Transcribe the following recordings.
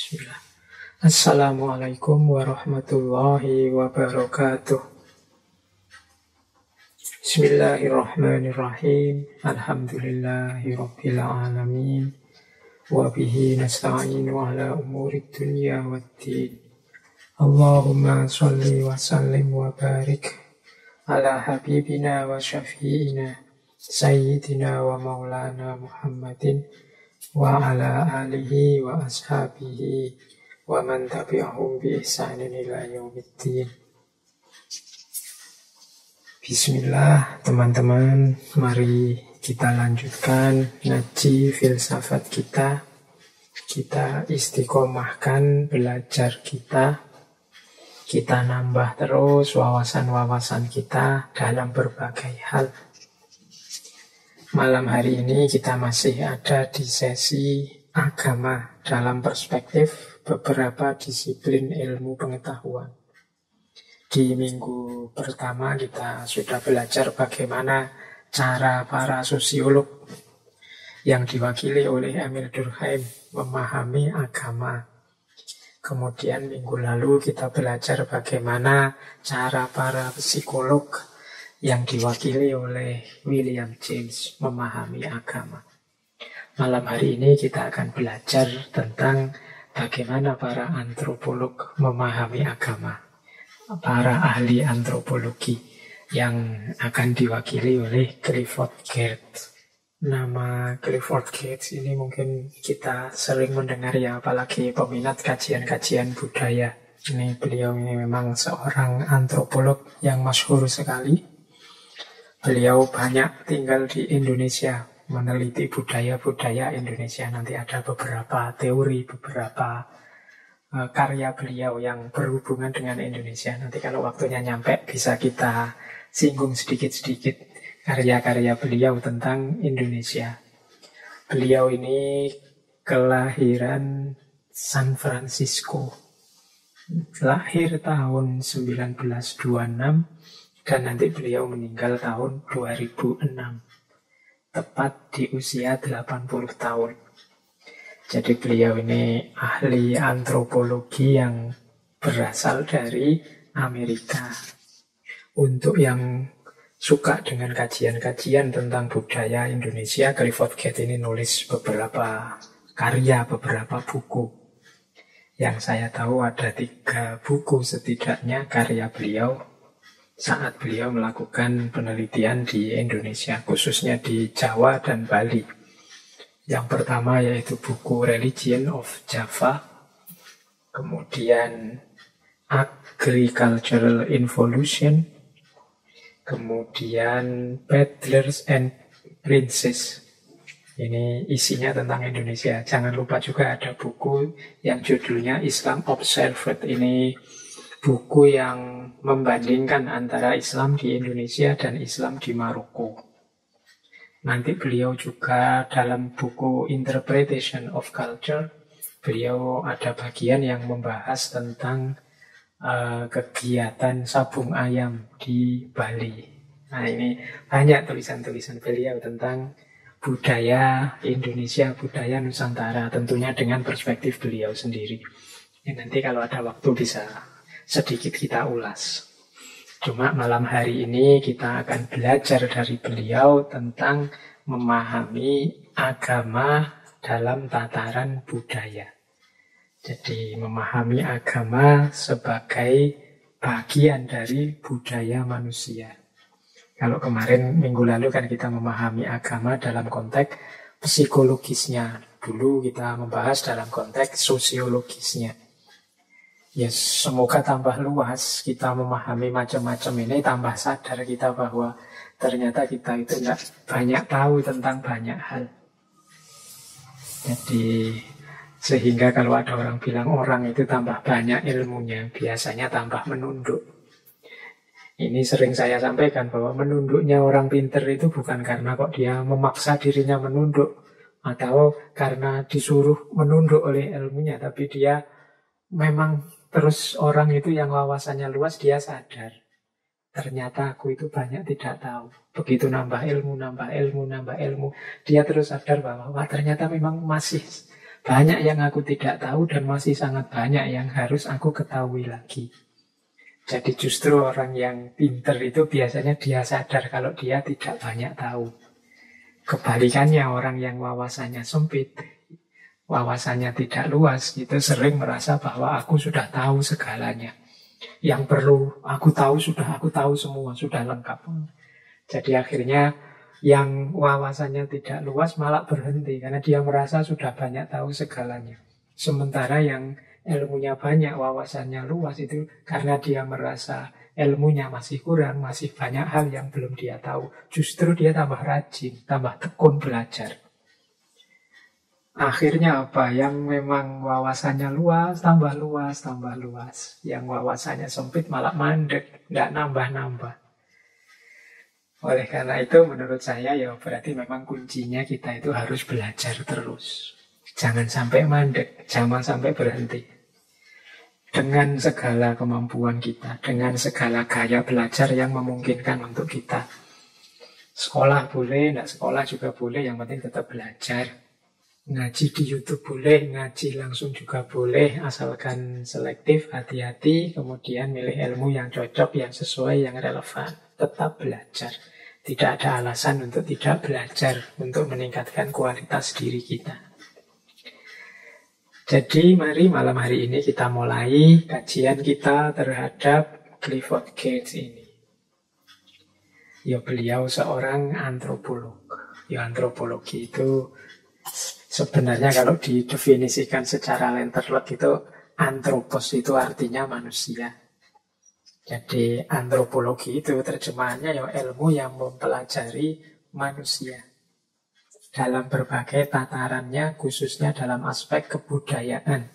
Bismillah. Assalamualaikum warahmatullahi wabarakatuh. Bismillahirrahmanirrahim. Alhamdulillahi rabbil alamin. Wa bihi nasta'inu ala umuri dunya waddin. Allahumma salli wa sallim wa barik ala habibina wa syafi'ina sayyidina wa maulana Muhammadin wa ala alihi wa ashabihi wa man tabi'ahum bi ihsanin ila yaumiddin. Bismillah, teman-teman, mari kita lanjutkan ngaji filsafat kita. Kita istiqomahkan belajar kita. Kita nambah terus wawasan-wawasan kita dalam berbagai hal. Malam hari ini kita masih ada di sesi agama dalam perspektif beberapa disiplin ilmu pengetahuan. Di minggu pertama kita sudah belajar bagaimana cara para sosiolog yang diwakili oleh Emil Durkheim memahami agama. Kemudian minggu lalu kita belajar bagaimana cara para psikolog yang diwakili oleh William James memahami agama. Malam hari ini kita akan belajar tentang bagaimana para antropolog memahami agama. Para ahli antropologi yang akan diwakili oleh Clifford Geertz. Nama Clifford Geertz ini mungkin kita sering mendengar ya, apalagi peminat kajian-kajian budaya. Beliau ini memang seorang antropolog yang masyhur sekali. Beliau banyak tinggal di Indonesia, meneliti budaya-budaya Indonesia. Nanti ada beberapa teori, beberapa karya beliau yang berhubungan dengan Indonesia. Nanti kalau waktunya nyampe bisa kita singgung sedikit-sedikit karya-karya beliau tentang Indonesia. Beliau ini kelahiran San Francisco. Lahir tahun 1926 dan nanti beliau meninggal tahun 2006. Tepat di usia 80 tahun. Jadi beliau ini ahli antropologi yang berasal dari Amerika. Untuk yang suka dengan kajian-kajian tentang budaya Indonesia, Clifford Geertz ini nulis beberapa karya, beberapa buku. Yang saya tahu ada 3 buku setidaknya karya beliau saat beliau melakukan penelitian di Indonesia, khususnya di Jawa dan Bali. Yang pertama yaitu buku Religion of Java, kemudian Agricultural Involution, kemudian Peddlers and Princes. Ini isinya tentang Indonesia. Jangan lupa juga ada buku yang judulnya Islam Observed. Ini buku yang membandingkan antara Islam di Indonesia dan Islam di Maroko. Nanti beliau juga dalam buku Interpretation of Culture, beliau ada bagian yang membahas tentang kegiatan sabung ayam di Bali. Nah, ini banyak tulisan-tulisan beliau tentang budaya Indonesia, budaya Nusantara, tentunya dengan perspektif beliau sendiri. Nanti kalau ada waktu bisa sedikit kita ulas. Cuma malam hari ini kita akan belajar dari beliau tentang memahami agama dalam tataran budaya. Jadi memahami agama sebagai bagian dari budaya manusia. Kalau kemarin minggu lalu kan kita memahami agama dalam konteks psikologisnya. Dulu kita membahas dalam konteks sosiologisnya. Ya, semoga tambah luas kita memahami macam-macam ini, tambah sadar kita bahwa ternyata kita itu tidak banyak tahu tentang banyak hal. Jadi sehingga kalau ada orang bilang orang itu tambah banyak ilmunya, biasanya tambah menunduk. Ini sering saya sampaikan bahwa menunduknya orang pinter itu bukan karena kok dia memaksa dirinya menunduk atau karena disuruh menunduk oleh ilmunya, tapi dia memang terus orang itu yang wawasannya luas, dia sadar ternyata aku itu banyak tidak tahu. Begitu nambah ilmu, dia terus sadar bahwa wah, ternyata memang masih Banyak yang aku tidak tahu dan masih sangat banyak yang harus aku ketahui lagi. Jadi justru orang yang pinter itu biasanya dia sadar kalau dia tidak banyak tahu. Kebalikannya orang yang wawasannya sempit, wawasannya tidak luas, itu sering merasa bahwa aku sudah tahu segalanya. Yang perlu aku tahu semua, sudah lengkap. Jadi akhirnya yang wawasannya tidak luas malah berhenti karena dia merasa sudah banyak tahu segalanya. Sementara yang ilmunya banyak, wawasannya luas itu karena dia merasa ilmunya masih kurang, masih banyak hal yang belum dia tahu. Justru dia tambah rajin, tambah tekun belajar. Akhirnya apa? Yang memang wawasannya luas, tambah luas, tambah luas. Yang wawasannya sempit malah mandek, nggak nambah-nambah. Oleh karena itu menurut saya ya berarti memang kuncinya kita itu harus belajar terus. Jangan sampai mandek, jangan sampai berhenti. Dengan segala kemampuan kita, dengan segala gaya belajar yang memungkinkan untuk kita. Sekolah boleh, tidak sekolah juga boleh, yang penting tetap belajar. Ngaji di YouTube boleh, ngaji langsung juga boleh, asalkan selektif, hati-hati, kemudian milih ilmu yang cocok, yang sesuai, yang relevan. Tetap belajar. Tidak ada alasan untuk tidak belajar, untuk meningkatkan kualitas diri kita. Jadi mari malam hari ini kita mulai kajian kita terhadap Clifford Geertz ini. Ya beliau seorang antropolog. Ya antropologi itu sebenarnya kalau didefinisikan secara lenterlek itu antropos itu artinya manusia. Jadi antropologi itu terjemahannya ya ilmu yang mempelajari manusia. Dalam berbagai tatarannya khususnya dalam aspek kebudayaan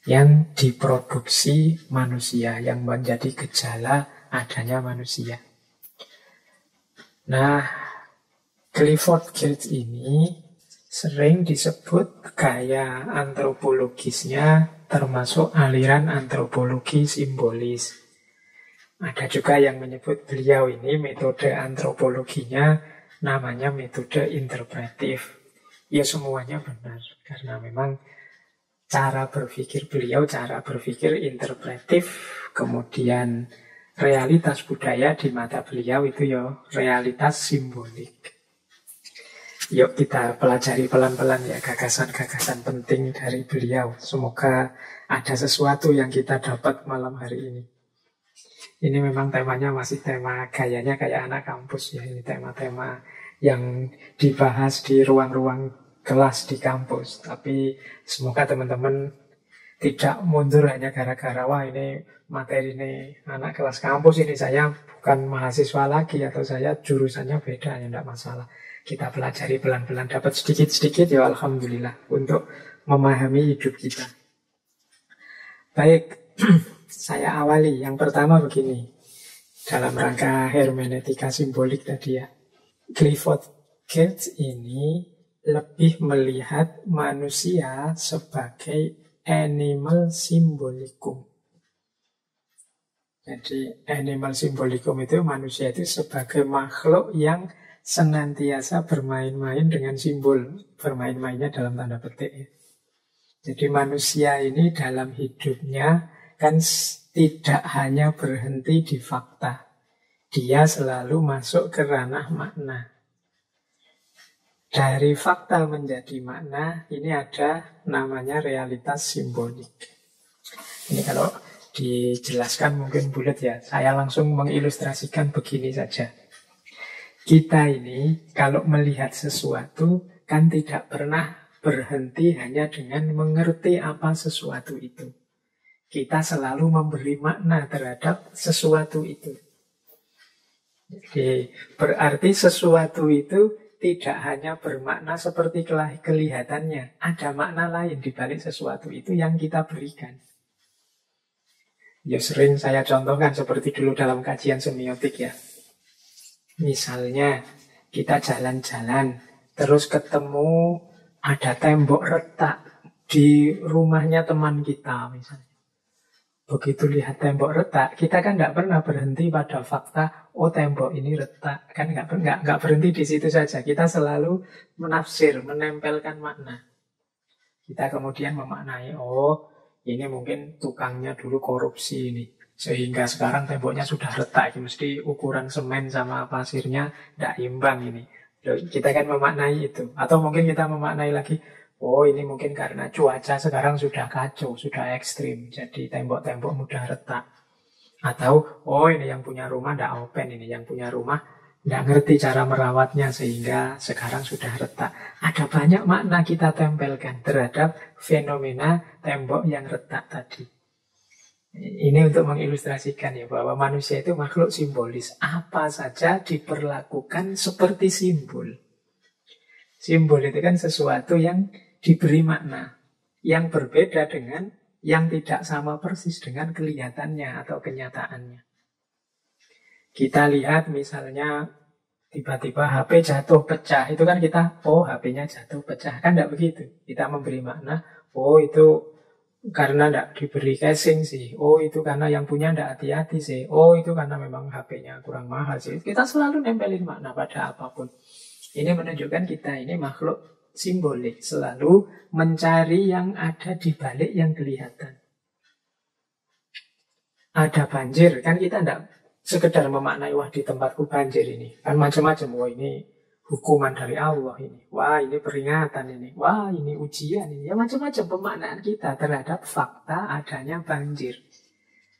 yang diproduksi manusia, yang menjadi gejala adanya manusia. Nah, Clifford Geertz ini sering disebut gaya antropologisnya termasuk aliran antropologi simbolis. Ada juga yang menyebut beliau ini metode antropologinya namanya metode interpretif. Ya semuanya benar, karena memang cara berpikir beliau, cara berpikir interpretif, kemudian realitas budaya di mata beliau itu ya realitas simbolik. Yuk kita pelajari pelan-pelan ya gagasan-gagasan penting dari beliau. Semoga ada sesuatu yang kita dapat malam hari ini. Ini memang temanya masih tema gayanya kayak anak kampus ya. Ini tema-tema yang dibahas di ruang-ruang kelas di kampus. Tapi semoga teman-teman tidak mundur hanya gara-gara wah ini materi ini anak kelas kampus ini saya bukan mahasiswa lagi atau saya jurusannya beda, ya tidak masalah. Kita pelajari pelan-pelan, dapat sedikit-sedikit ya alhamdulillah untuk memahami hidup kita. Baik, saya awali. Yang pertama begini, dalam rangka hermeneutika simbolik tadi ya. Clifford Geertz ini lebih melihat manusia sebagai animal symbolicum. Jadi animal symbolicum itu manusia itu sebagai makhluk yang senantiasa bermain-main dengan simbol. Bermain-mainnya dalam tanda petik ya. Jadi manusia ini dalam hidupnya kan tidak hanya berhenti di fakta. Dia selalu masuk ke ranah makna. Dari fakta menjadi makna, ini ada namanya realitas simbolik. Ini kalau dijelaskan mungkin bulat ya. Saya langsung mengilustrasikan begini saja. Kita ini kalau melihat sesuatu kan tidak pernah berhenti hanya dengan mengerti apa sesuatu itu. Kita selalu memberi makna terhadap sesuatu itu. Jadi berarti sesuatu itu tidak hanya bermakna seperti kelihatannya. Ada makna lain di balik sesuatu itu yang kita berikan. Ya sering saya contohkan seperti dulu dalam kajian semiotik ya. Misalnya kita jalan-jalan terus ketemu ada tembok retak di rumahnya teman kita misalnya. Begitu lihat tembok retak, kita kan nggak pernah berhenti pada fakta, oh tembok ini retak. Kan nggak berhenti di situ saja. Kita selalu menafsir, menempelkan makna. Kita kemudian memaknai, oh ini mungkin tukangnya dulu korupsi ini. Sehingga sekarang temboknya sudah retak. Mesti ukuran semen sama pasirnya tidak imbang ini. Loh, kita kan memaknai itu. Atau mungkin kita memaknai lagi, oh ini mungkin karena cuaca sekarang sudah kacau, sudah ekstrim. Jadi tembok-tembok mudah retak. Atau, oh ini yang punya rumah tidak open ini. Yang punya rumah tidak ngerti cara merawatnya sehingga sekarang sudah retak. Ada banyak makna kita tempelkan terhadap fenomena tembok yang retak tadi. Ini untuk mengilustrasikan ya bahwa manusia itu makhluk simbolis. Apa saja diperlakukan seperti simbol. Simbol itu kan sesuatu yang diberi makna, yang berbeda dengan yang tidak sama persis dengan kelihatannya atau kenyataannya. Kita lihat misalnya tiba-tiba HP jatuh pecah, itu kan kita, oh HP-nya jatuh pecah, kan tidak begitu. Kita memberi makna, oh itu karena tidak diberi casing sih, oh itu karena yang punya tidak hati-hati sih, oh itu karena memang HP-nya kurang mahal sih. Kita selalu nempelin makna pada apapun. Ini menunjukkan kita ini makhluk simbolik, selalu mencari yang ada di balik yang kelihatan. Ada banjir, kan kita tidak sekedar memaknai, wah di tempatku banjir ini. Kan macam-macam, wah ini hukuman dari Allah ini. Wah ini peringatan ini. Wah ini ujian ini. Ya macam-macam pemaknaan kita terhadap fakta adanya banjir.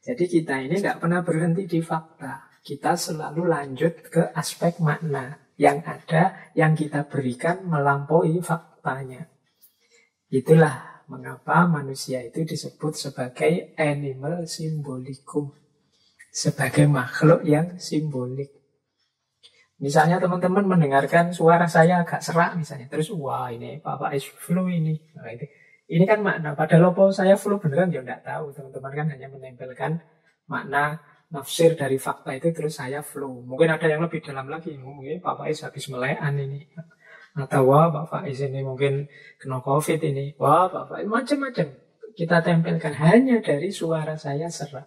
Jadi kita ini tidak pernah berhenti di fakta. Kita selalu lanjut ke aspek makna yang ada, yang kita berikan melampaui faktanya. Itulah mengapa manusia itu disebut sebagai animal symbolikum. Sebagai makhluk yang simbolik. Misalnya teman-teman mendengarkan suara saya agak serak misalnya. Terus wah ini Bapak is flu ini. Nah, ini kan makna. Padahal apa saya flu beneran ya tidak tahu. Teman-teman kan hanya menempelkan makna nafsir dari fakta itu terus saya flu. Mungkin ada yang lebih dalam lagi. Mungkin Bapak is habis melean ini. Atau wah Bapak is ini mungkin kena COVID ini. Wah Bapak is macam-macam. Kita tempelkan hanya dari suara saya serak.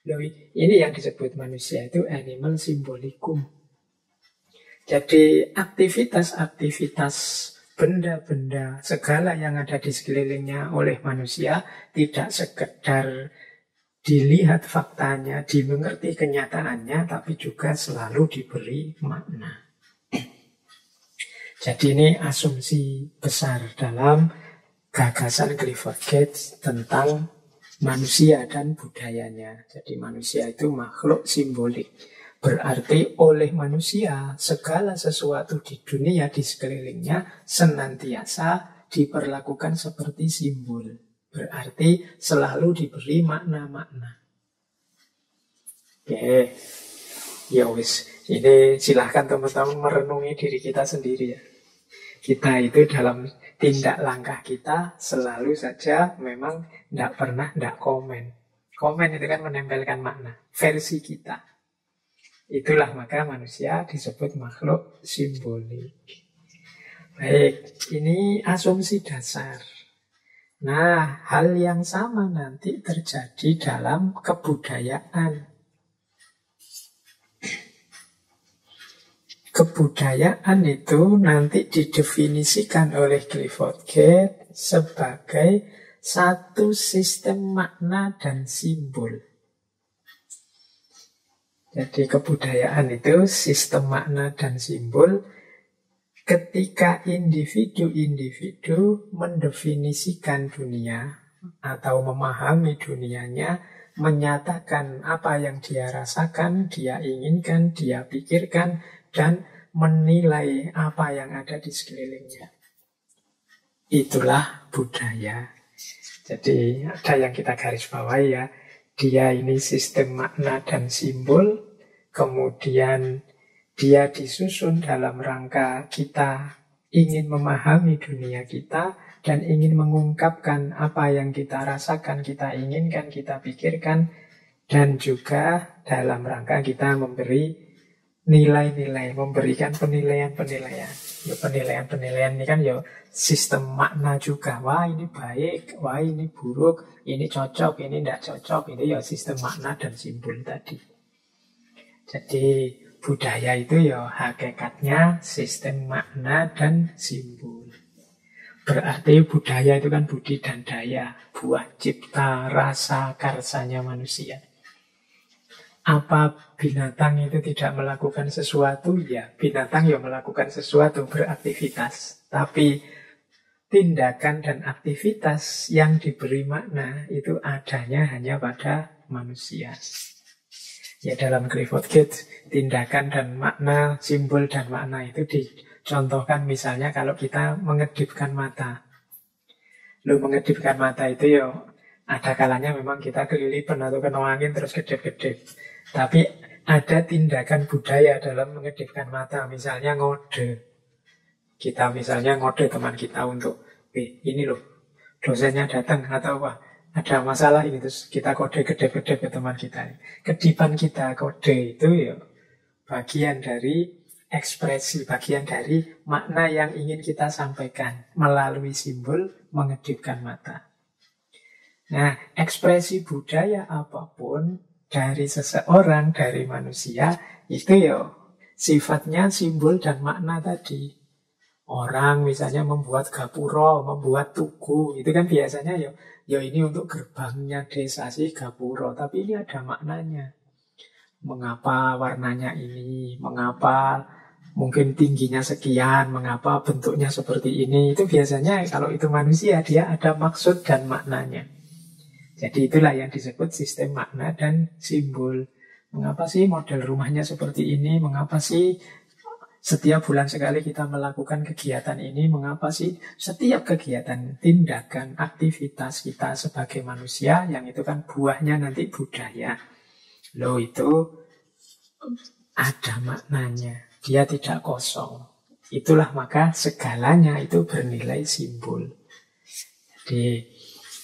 Ini yang disebut manusia itu animal symbolikum. Jadi aktivitas-aktivitas benda-benda segala yang ada di sekelilingnya oleh manusia tidak sekedar dilihat faktanya, dimengerti kenyataannya, tapi juga selalu diberi makna. Jadi ini asumsi besar dalam gagasan Clifford Geertz tentang manusia dan budayanya. Jadi manusia itu makhluk simbolik. Berarti oleh manusia segala sesuatu di dunia di sekelilingnya senantiasa diperlakukan seperti simbol. Berarti selalu diberi makna-makna. Oke, ya wis. Ini silahkan teman-teman merenungi diri kita sendiri ya. Kita itu dalam tindak langkah kita selalu saja memang tidak komen. Komen itu kan menempelkan makna. Versi kita. Itulah maka manusia disebut makhluk simbolik. Baik, ini asumsi dasar. Nah, hal yang sama nanti terjadi dalam kebudayaan. Kebudayaan itu nanti didefinisikan oleh Clifford Geertz sebagai satu sistem makna dan simbol. Jadi kebudayaan itu sistem makna dan simbol ketika individu-individu mendefinisikan dunia atau memahami dunianya, menyatakan apa yang dia rasakan, dia inginkan, dia pikirkan, dan menilai apa yang ada di sekelilingnya. Itulah budaya. Jadi ada yang kita garis bawahi ya. Dia ini sistem makna dan simbol. Kemudian dia disusun dalam rangka kita ingin memahami dunia kita dan ingin mengungkapkan apa yang kita rasakan, kita inginkan, kita pikirkan. Dan juga dalam rangka kita memberi nilai-nilai, memberikan penilaian-penilaian. Ya, penilaian-penilaian ini kan ya sistem makna juga. Wah ini baik, wah ini buruk, ini cocok, ini tidak cocok. Itu ya sistem makna dan simbol tadi. Jadi budaya itu ya hakikatnya sistem makna dan simbol. Berarti budaya itu kan budi dan daya, buah cipta rasa karsanya manusia. Apa binatang itu tidak melakukan sesuatu? Ya, binatang ya melakukan sesuatu, beraktivitas. Tapi tindakan dan aktivitas yang diberi makna itu adanya hanya pada manusia. Ya, dalam Clifford Geertz, tindakan dan makna, simbol dan makna itu dicontohkan misalnya kalau kita mengedipkan mata. Lu mengedipkan mata itu ya ada kalanya memang kita kelilipan atau kena angin terus kedip-kedip. Tapi ada tindakan budaya dalam mengedipkan mata. Misalnya ngode. Kita misalnya ngode teman kita untuk, ini loh, dosennya datang atau apa, ada masalah ini. Terus kita kode kedip-kedip ke teman kita. Kedipan kita, kode itu ya bagian dari ekspresi, bagian dari makna yang ingin kita sampaikan melalui simbol mengedipkan mata. Nah, ekspresi budaya apapun dari seseorang, dari manusia, itu ya sifatnya simbol dan makna tadi. Orang misalnya membuat gapura, membuat tugu, itu kan biasanya ya ini untuk gerbangnya desa sih gapura, tapi ini ada maknanya. Mengapa warnanya ini, mengapa mungkin tingginya sekian, mengapa bentuknya seperti ini, itu biasanya kalau itu manusia, dia ada maksud dan maknanya. Jadi itulah yang disebut sistem makna dan simbol. Mengapa sih model rumahnya seperti ini? Mengapa sih setiap bulan sekali kita melakukan kegiatan ini? Mengapa sih setiap kegiatan, tindakan, aktivitas kita sebagai manusia, yang itu kan buahnya nanti budaya. Loh, itu ada maknanya. Dia tidak kosong. Itulah maka segalanya itu bernilai simbol. Jadi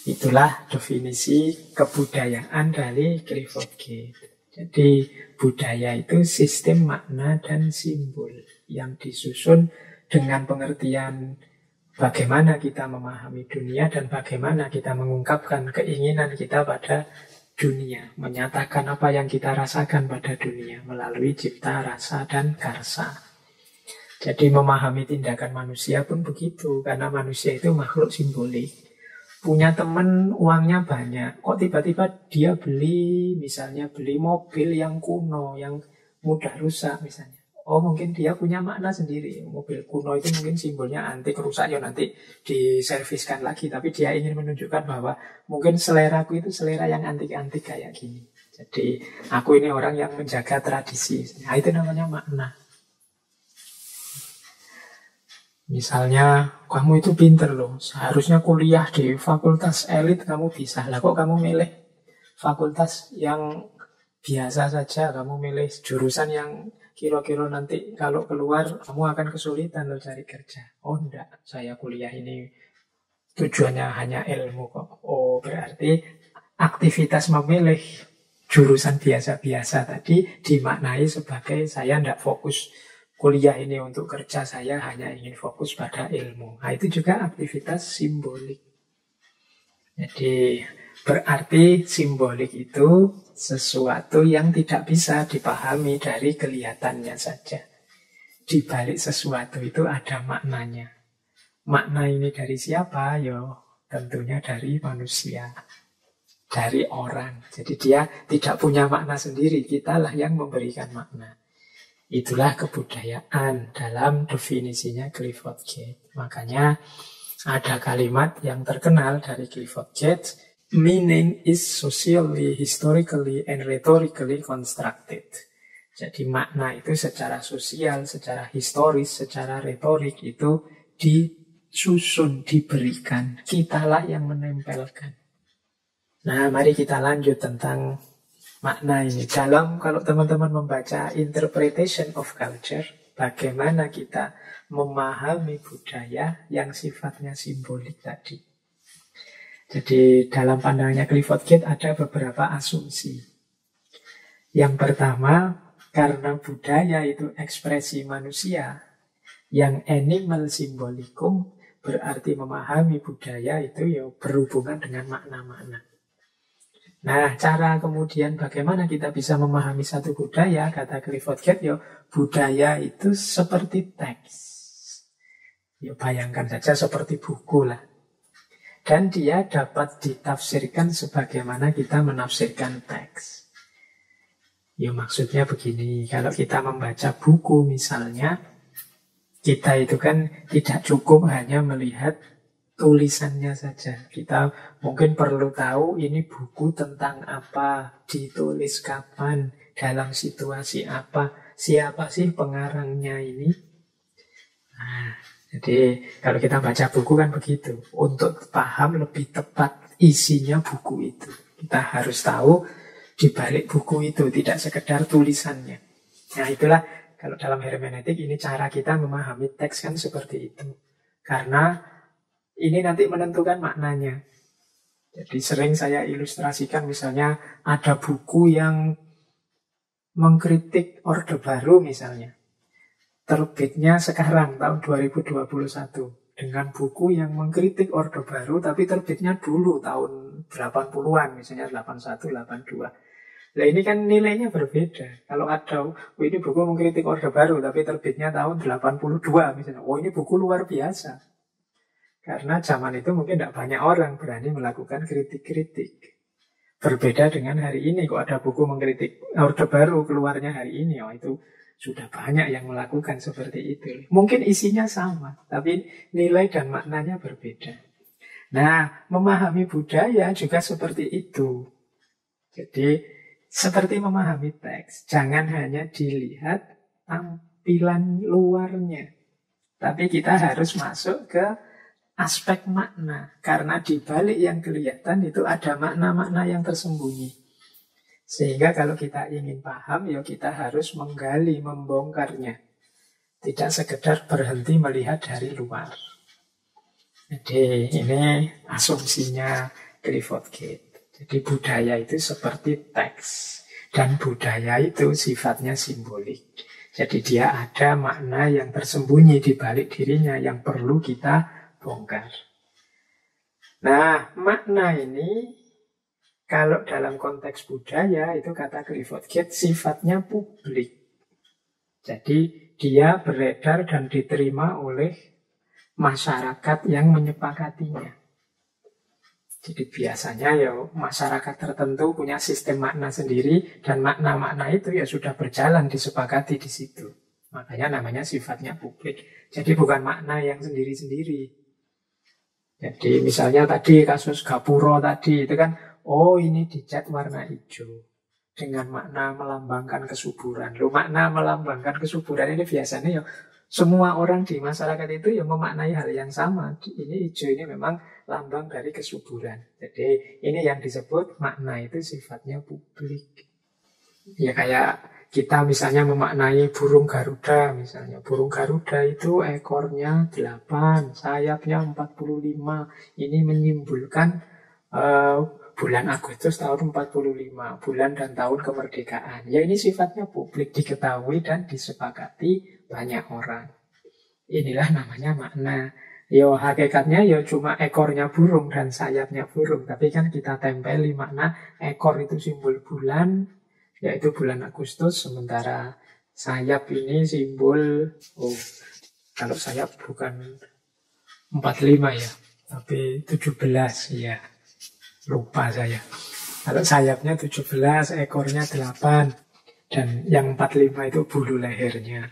itulah definisi kebudayaan dari Clifford Geertz. Jadi budaya itu sistem makna dan simbol yang disusun dengan pengertian bagaimana kita memahami dunia dan bagaimana kita mengungkapkan keinginan kita pada dunia, menyatakan apa yang kita rasakan pada dunia melalui cipta, rasa, dan karsa. Jadi memahami tindakan manusia pun begitu, karena manusia itu makhluk simbolik. Punya teman uangnya banyak, kok tiba-tiba dia misalnya beli mobil yang kuno, yang mudah rusak misalnya. Oh, mungkin dia punya makna sendiri. Mobil kuno itu mungkin simbolnya antik, rusak ya nanti diserviskan lagi. Tapi dia ingin menunjukkan bahwa mungkin seleraku itu selera yang antik-antik kayak gini. Jadi aku ini orang yang menjaga tradisi. Nah, itu namanya makna. Misalnya, kamu itu pinter loh, seharusnya kuliah di fakultas elit kamu bisa. Lah kok kamu milih fakultas yang biasa saja, kamu milih jurusan yang kira-kira nanti kalau keluar kamu akan kesulitan loh cari kerja. Oh enggak, saya kuliah ini tujuannya hanya ilmu kok. Oh berarti aktivitas memilih jurusan biasa-biasa tadi dimaknai sebagai saya enggak fokus kuliah ini untuk kerja, saya hanya ingin fokus pada ilmu. Nah, itu juga aktivitas simbolik. Jadi, berarti simbolik itu sesuatu yang tidak bisa dipahami dari kelihatannya saja. Di balik sesuatu itu ada maknanya. Makna ini dari siapa? Yo, tentunya dari manusia. Dari orang. Jadi dia tidak punya makna sendiri. Kitalah yang memberikan makna. Itulah kebudayaan dalam definisinya Clifford Geertz. Makanya ada kalimat yang terkenal dari Clifford Geertz, meaning is socially, historically, and rhetorically constructed. Jadi makna itu secara sosial, secara historis, secara retorik itu disusun, diberikan. Kitalah yang menempelkan. Nah, mari kita lanjut tentang makna ini. Dalam kalau teman-teman membaca Interpretation of Culture, bagaimana kita memahami budaya yang sifatnya simbolik tadi. Jadi dalam pandangannya Clifford Geertz ada beberapa asumsi. Yang pertama, karena budaya itu ekspresi manusia, yang animal symbolikum berarti memahami budaya itu ya berhubungan dengan makna-makna. Nah, cara kemudian bagaimana kita bisa memahami satu budaya, kata Clifford Geertz, ya budaya itu seperti teks. Ya bayangkan saja seperti buku lah. Dan dia dapat ditafsirkan sebagaimana kita menafsirkan teks. Ya maksudnya begini, kalau kita membaca buku misalnya, kita itu kan tidak cukup hanya melihat tulisannya saja. Kita mungkin perlu tahu ini buku tentang apa, ditulis kapan, dalam situasi apa, siapa sih pengarangnya ini. Nah, jadi kalau kita baca buku kan begitu. Untuk paham lebih tepat isinya buku itu, kita harus tahu di balik buku itu, tidak sekedar tulisannya. Nah itulah kalau dalam hermeneutik ini cara kita memahami teks kan seperti itu. Karena ini nanti menentukan maknanya. Jadi sering saya ilustrasikan misalnya ada buku yang mengkritik Orde Baru misalnya. Terbitnya sekarang tahun 2021 dengan buku yang mengkritik Orde Baru tapi terbitnya dulu tahun 80-an misalnya 81, 82. Nah ini kan nilainya berbeda. Kalau ada, ini buku mengkritik Orde Baru tapi terbitnya tahun 82 misalnya. Oh ini buku luar biasa. Karena zaman itu mungkin tidak banyak orang berani melakukan kritik-kritik. Berbeda dengan hari ini, kok ada buku mengkritik Orde Baru keluarnya hari ini, oh itu sudah banyak yang melakukan seperti itu. Mungkin isinya sama, tapi nilai dan maknanya berbeda. Nah, memahami budaya juga seperti itu. Jadi, seperti memahami teks, jangan hanya dilihat tampilan luarnya, tapi kita harus masuk ke aspek makna. Karena di balik yang kelihatan itu ada makna-makna yang tersembunyi. Sehingga kalau kita ingin paham, ya kita harus menggali, membongkarnya. Tidak sekedar berhenti melihat dari luar. Jadi ini asumsinya Clifford Gate. Jadi budaya itu seperti teks. Dan budaya itu sifatnya simbolik. Jadi dia ada makna yang tersembunyi di balik dirinya yang perlu kita bongkar. Nah, makna ini kalau dalam konteks budaya itu kata Clifford Gate sifatnya publik. Jadi dia beredar dan diterima oleh masyarakat yang menyepakatinya. Jadi biasanya ya masyarakat tertentu punya sistem makna sendiri dan makna-makna itu ya sudah berjalan disepakati di situ. Makanya namanya sifatnya publik. Jadi bukan makna yang sendiri-sendiri. Jadi misalnya tadi kasus Gapuro tadi itu kan, oh ini dicat warna hijau dengan makna melambangkan kesuburan. Loh, makna melambangkan kesuburan ini biasanya ya semua orang di masyarakat itu ya memaknai hal yang sama. Ini hijau ini memang lambang dari kesuburan. Jadi ini yang disebut makna itu sifatnya publik. Ya kayak kita misalnya memaknai burung Garuda misalnya. Burung Garuda itu ekornya 8, sayapnya 45. Ini menyimbolkan bulan Agustus tahun 45, bulan dan tahun kemerdekaan. Ya ini sifatnya publik, diketahui dan disepakati banyak orang. Inilah namanya makna. Yo hakikatnya yo cuma ekornya burung dan sayapnya burung, tapi kan kita tempeli makna ekor itu simbol bulan, yaitu bulan Agustus, sementara sayap ini simbol, oh kalau sayap bukan 45 ya, tapi 17 ya. Lupa saya. Kalau sayapnya 17, ekornya 8. Dan yang 45 itu bulu lehernya.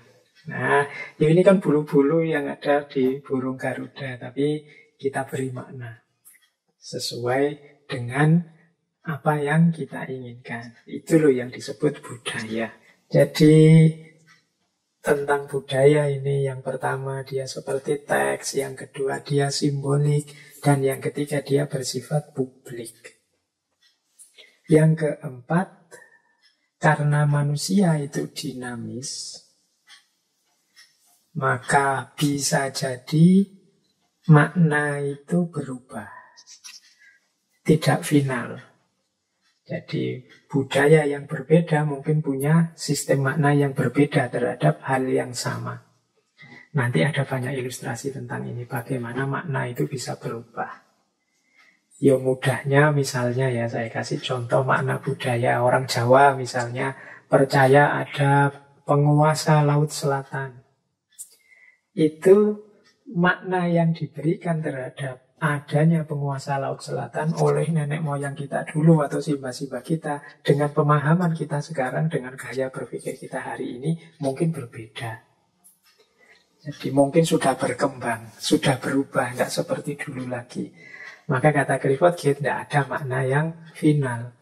Nah, ya ini kan bulu-bulu yang ada di burung Garuda. Tapi kita beri makna sesuai dengan apa yang kita inginkan. Itu loh yang disebut budaya. Jadi tentang budaya ini yang pertama dia seperti teks, yang kedua dia simbolik, dan yang ketiga dia bersifat publik. Yang keempat, karena manusia itu dinamis, maka bisa jadi makna itu berubah, tidak final. Jadi budaya yang berbeda mungkin punya sistem makna yang berbeda terhadap hal yang sama. Nanti ada banyak ilustrasi tentang ini, bagaimana makna itu bisa berubah. Ya mudahnya misalnya ya saya kasih contoh makna budaya orang Jawa misalnya percaya ada penguasa Laut Selatan. Itu makna yang diberikan terhadap adanya penguasa Laut Selatan oleh nenek moyang kita dulu atau simbah-simbah kita dengan pemahaman kita sekarang, dengan gaya berpikir kita hari ini mungkin berbeda. Jadi mungkin sudah berkembang, sudah berubah, nggak seperti dulu lagi. Maka kata Clifford Gate, tidak ada makna yang final.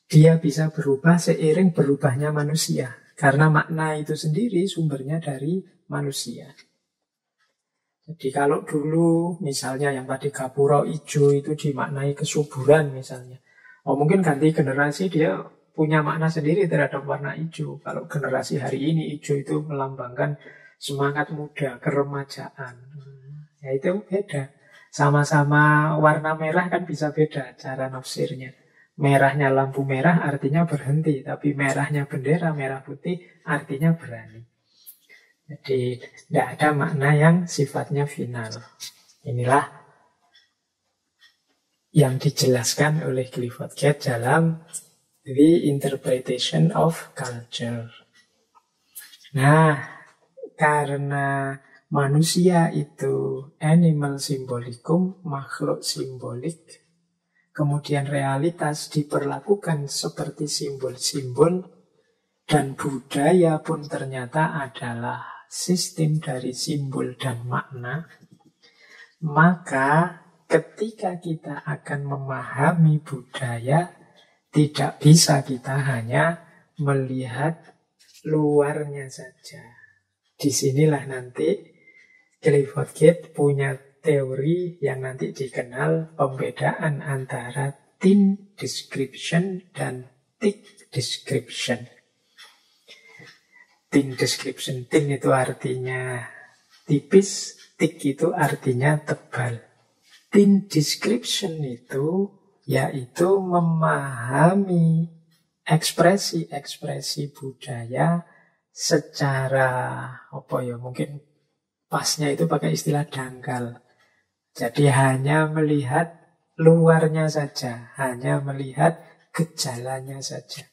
Dia bisa berubah seiring berubahnya manusia. Karena makna itu sendiri sumbernya dari manusia. Jadi kalau dulu misalnya yang tadi gapura ijo itu dimaknai kesuburan misalnya. Oh mungkin ganti generasi dia punya makna sendiri terhadap warna hijau. Kalau generasi hari ini hijau itu melambangkan semangat muda, keremajaan. Ya itu beda. Sama-sama warna merah kan bisa beda cara nafsirnya. Merahnya lampu merah artinya berhenti, tapi merahnya bendera merah putih artinya berani. Jadi tidak ada makna yang sifatnya final. Inilah yang dijelaskan oleh Clifford Gate dalam The Interpretation of Culture. Nah, karena manusia itu animal simbolicum, makhluk simbolik, kemudian realitas diperlakukan seperti simbol-simbol, dan budaya pun ternyata adalah sistem dari simbol dan makna, maka ketika kita akan memahami budaya, tidak bisa kita hanya melihat luarnya saja. Disinilah nanti Clifford Gate punya teori yang nanti dikenal pembedaan antara thin description dan thick description. Thin description, thin itu artinya tipis, thick itu artinya tebal. Thin description itu yaitu memahami ekspresi-ekspresi budaya secara mungkin pasnya itu pakai istilah dangkal. Jadi hanya melihat luarnya saja, hanya melihat gejalanya saja.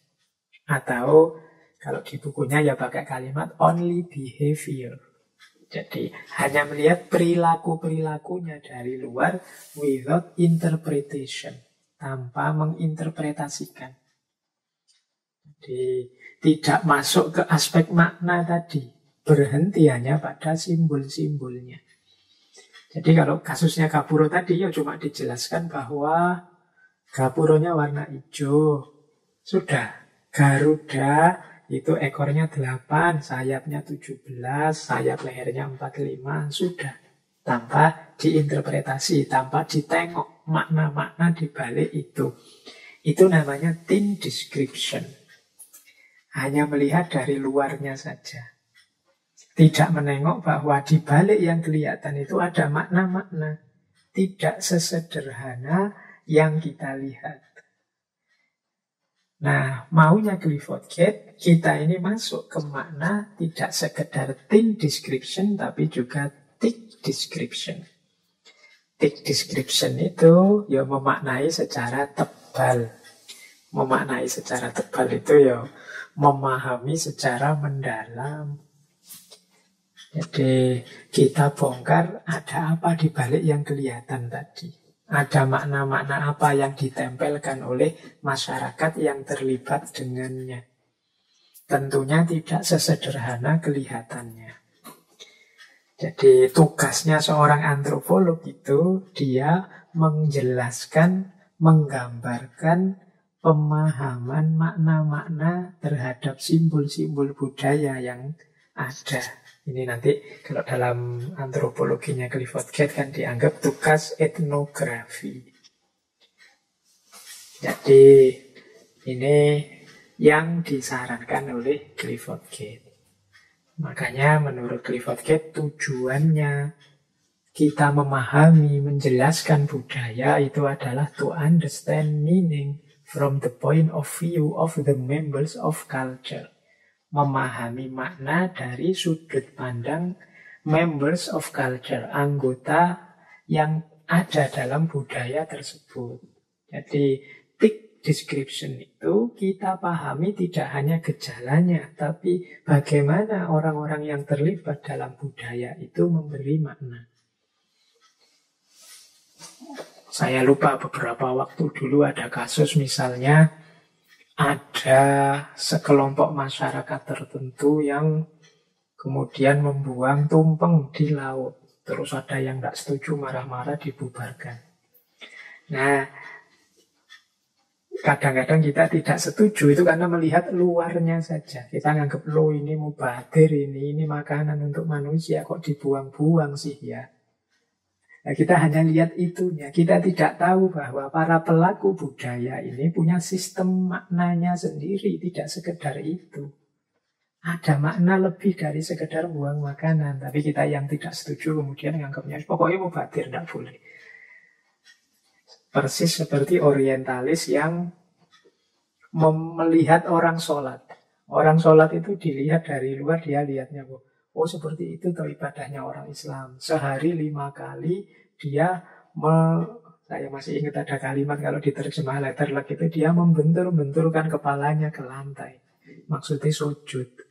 Atau kalau di bukunya ya pakai kalimat only behavior. Jadi hanya melihat perilaku-perilakunya dari luar without interpretation, tanpa menginterpretasikan. Jadi tidak masuk ke aspek makna tadi, berhenti hanya pada simbol-simbolnya. Jadi kalau kasusnya gapura tadi ya cuma dijelaskan bahwa gapuronya warna hijau. Sudah. Garuda itu ekornya 8, sayapnya 17, sayap lehernya 45, sudah. Tanpa diinterpretasi, tanpa ditengok makna-makna di balik itu. Itu namanya thin description. Hanya melihat dari luarnya saja. Tidak menengok bahwa di balik yang kelihatan itu ada makna-makna. Tidak sesederhana yang kita lihat. Nah, maunya Clifford Gate, kita ini masuk ke makna tidak sekedar thin description, tapi juga thick description. Thick description itu ya memaknai secara tebal. Memaknai secara tebal itu ya memahami secara mendalam. Jadi kita bongkar ada apa di balik yang kelihatan tadi. Ada makna-makna apa yang ditempelkan oleh masyarakat yang terlibat dengannya. Tentunya tidak sesederhana kelihatannya. Jadi tugasnya seorang antropolog itu dia menjelaskan, menggambarkan pemahaman makna-makna terhadap simbol-simbol budaya yang ada. Ini nanti kalau dalam antropologinya Clifford Gate kan dianggap tugas etnografi. Jadi ini yang disarankan oleh Clifford Gate. Makanya menurut Clifford Gate tujuannya kita memahami, menjelaskan budaya itu adalah to understand meaning from the point of view of the members of culture. Memahami makna dari sudut pandang members of culture, anggota yang ada dalam budaya tersebut. Jadi thick description itu kita pahami tidak hanya gejalanya, tapi bagaimana orang-orang yang terlibat dalam budaya itu memberi makna. Saya lupa beberapa waktu dulu ada kasus misalnya ada sekelompok masyarakat tertentu yang kemudian membuang tumpeng di laut. Terus ada yang tidak setuju, marah-marah, dibubarkan. Nah, kadang-kadang kita tidak setuju itu karena melihat luarnya saja. Kita nganggap, loh ini mubazir, ini makanan untuk manusia, kok dibuang-buang sih ya. Nah, kita hanya lihat itunya. Kita tidak tahu bahwa para pelaku budaya ini punya sistem maknanya sendiri. Tidak sekedar itu. Ada makna lebih dari sekedar buang makanan. Tapi kita yang tidak setuju kemudian menganggapnya pokoknya mubazir, tidak boleh. Persis seperti orientalis yang melihat orang sholat. Orang sholat itu dilihat dari luar, dia lihatnya, oh seperti itu tuh ibadahnya orang Islam. Sehari 5 kali dia, saya masih ingat ada kalimat kalau diterjemah letterlek itu, dia membentur-benturkan kepalanya ke lantai. Maksudnya sujud.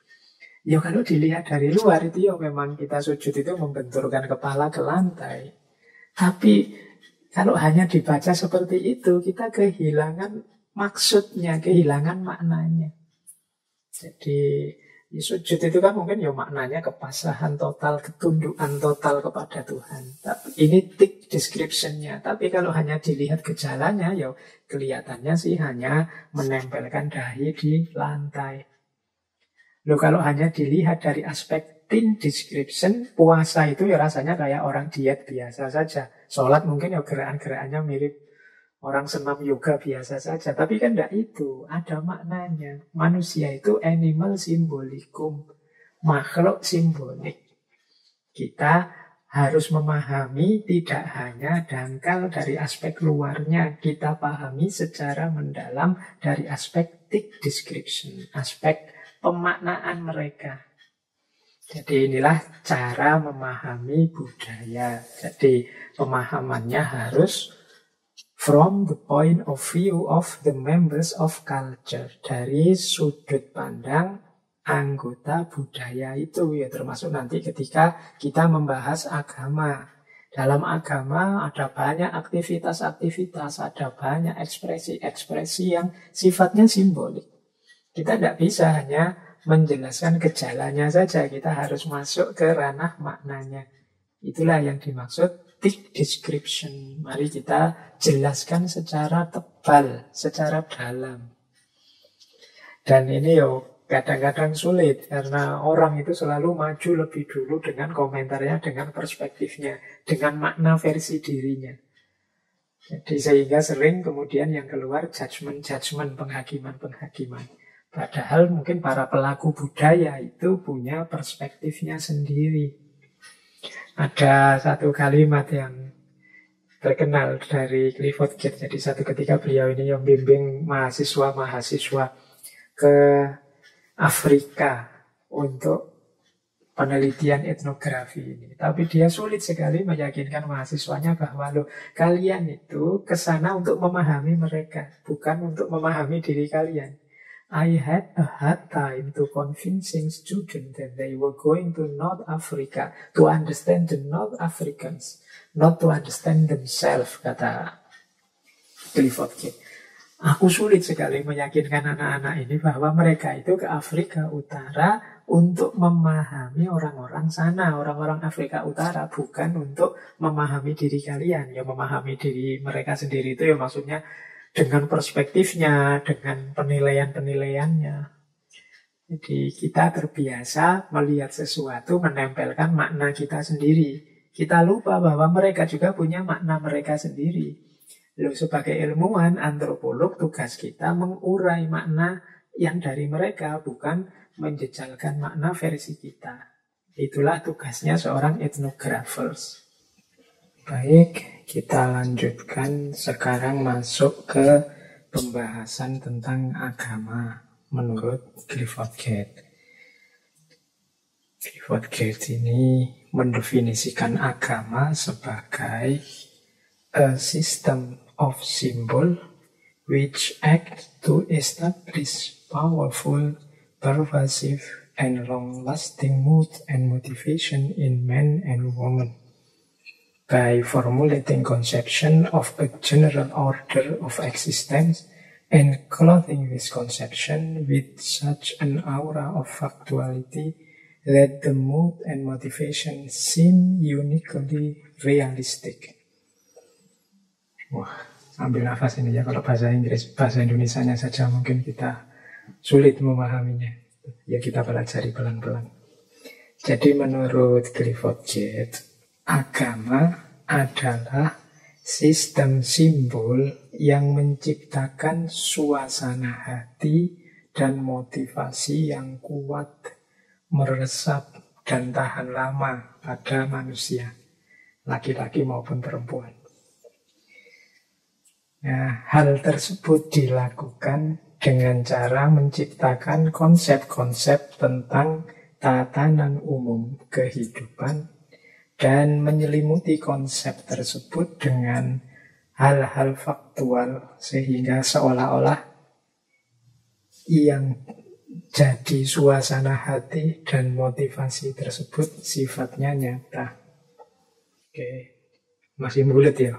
Ya kalau dilihat dari luar itu ya memang kita sujud itu membenturkan kepala ke lantai. Tapi kalau hanya dibaca seperti itu, kita kehilangan maksudnya, kehilangan maknanya. Jadi sujud itu kan mungkin ya maknanya kepasrahan total, ketundukan total kepada Tuhan. Tapi ini thick description-nya. Tapi kalau hanya dilihat gejalanya, ya kelihatannya sih hanya menempelkan dahi di lantai. Loh kalau hanya dilihat dari aspek thin description, puasa itu ya rasanya kayak orang diet biasa saja. Sholat mungkin ya gerakan-gerakannya mirip orang senam yoga biasa saja. Tapi kan tidak itu, ada maknanya. Manusia itu animal symbolikum, makhluk simbolik. Kita harus memahami tidak hanya dangkal dari aspek luarnya, kita pahami secara mendalam dari aspek thick description, aspek pemaknaan mereka. Jadi inilah cara memahami budaya. Jadi pemahamannya harus from the point of view of the members of culture. Dari sudut pandang anggota budaya itu, ya termasuk nanti ketika kita membahas agama. Dalam agama ada banyak aktivitas-aktivitas, ada banyak ekspresi-ekspresi yang sifatnya simbolik. Kita tidak bisa hanya menjelaskan gejalanya saja, kita harus masuk ke ranah maknanya. Itulah yang dimaksud thick description. Mari kita jelaskan secara tebal, secara dalam. Dan ini kadang-kadang sulit karena orang itu selalu maju lebih dulu dengan komentarnya, dengan perspektifnya, dengan makna versi dirinya. Jadi sehingga sering kemudian yang keluar judgement-judgement, penghakiman-penghakiman. Padahal mungkin para pelaku budaya itu punya perspektifnya sendiri. Ada satu kalimat yang terkenal dari Clifford Geertz. Jadi satu ketika beliau ini yang membimbing mahasiswa-mahasiswa ke Afrika untuk penelitian etnografi ini. Tapi dia sulit sekali meyakinkan mahasiswanya bahwa kalian itu kesana untuk memahami mereka, bukan untuk memahami diri kalian. I had a hard time to convincing students that they were going to North Africa to understand the North Africans, not to understand themselves, kata Clifford Geertz. Aku sulit sekali meyakinkan anak-anak ini bahwa mereka itu ke Afrika Utara untuk memahami orang-orang sana, orang-orang Afrika Utara, bukan untuk memahami diri kalian. Ya memahami diri mereka sendiri itu ya maksudnya dengan perspektifnya, dengan penilaian-penilaiannya. Jadi kita terbiasa melihat sesuatu, menempelkan makna kita sendiri. Kita lupa bahwa mereka juga punya makna mereka sendiri. Sebagai ilmuwan, antropolog, tugas kita mengurai makna yang dari mereka, bukan menjejalkan makna versi kita. Itulah tugasnya seorang ethnographer. Baik, kita lanjutkan sekarang masuk ke pembahasan tentang agama menurut Clifford Geertz. Clifford Geertz ini mendefinisikan agama sebagai a system of symbol which act to establish powerful, pervasive, and long-lasting mood and motivation in man and woman. by formulating conception of a general order of existence and clothing this conception with such an aura of factuality that the mood and motivation seem uniquely realistic. Wah, ambil nafas ini ya, kalau bahasa Inggris, bahasa Indonesianya saja mungkin kita sulit memahaminya. Ya kita pelajari pelan-pelan. Jadi menurut Clifford Geertz, agama adalah sistem simbol yang menciptakan suasana hati dan motivasi yang kuat, meresap dan tahan lama pada manusia, laki-laki maupun perempuan. Nah, hal tersebut dilakukan dengan cara menciptakan konsep-konsep tentang tatanan umum kehidupan dan menyelimuti konsep tersebut dengan hal-hal faktual sehingga seolah-olah yang jadi suasana hati dan motivasi tersebut sifatnya nyata. Oke, masih mulut ya?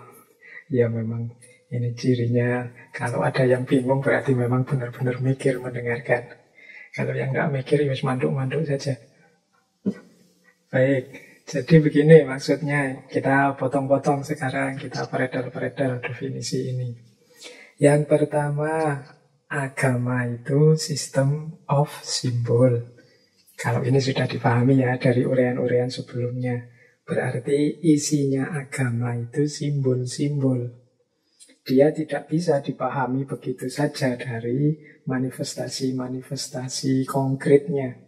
Ya memang ini cirinya, kalau ada yang bingung berarti memang benar-benar mikir mendengarkan. Kalau yang nggak mikir, ya manduk-manduk saja. Baik, jadi begini maksudnya. Kita potong-potong sekarang, kita peredel-peredel definisi ini. Yang pertama, agama itu system of symbol. Kalau ini sudah dipahami ya dari uraian-uraian sebelumnya. Berarti isinya agama itu simbol-simbol. Dia tidak bisa dipahami begitu saja dari manifestasi-manifestasi konkretnya.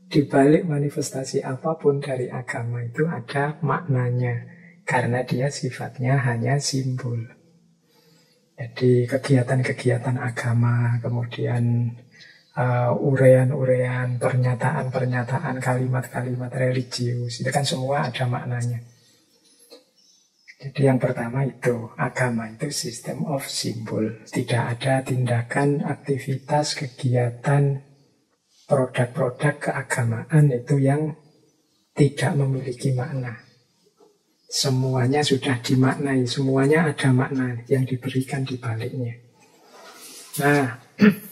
Di balik manifestasi apapun dari agama itu ada maknanya, karena dia sifatnya hanya simbol. Jadi kegiatan-kegiatan agama, kemudian uraian-uraian, pernyataan-pernyataan, kalimat-kalimat religius, itu kan semua ada maknanya. Jadi yang pertama itu, agama itu system of symbol. Tidak ada tindakan, aktivitas, kegiatan, produk-produk keagamaan itu yang tidak memiliki makna. Semuanya sudah dimaknai, semuanya ada makna yang diberikan di baliknya. Nah,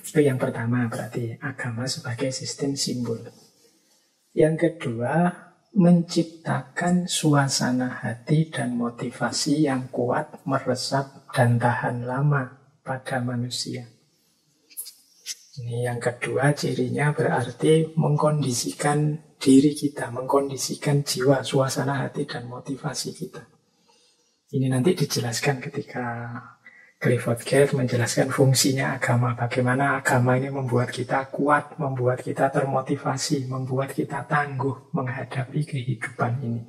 itu yang pertama, berarti agama sebagai sistem simbol. Yang kedua, menciptakan suasana hati dan motivasi yang kuat, meresap, dan tahan lama pada manusia. Ini yang kedua, cirinya berarti mengkondisikan diri kita, mengkondisikan jiwa, suasana hati, dan motivasi kita. Ini nanti dijelaskan ketika Clifford Geertz menjelaskan fungsinya agama, bagaimana agama ini membuat kita kuat, membuat kita termotivasi, membuat kita tangguh menghadapi kehidupan ini,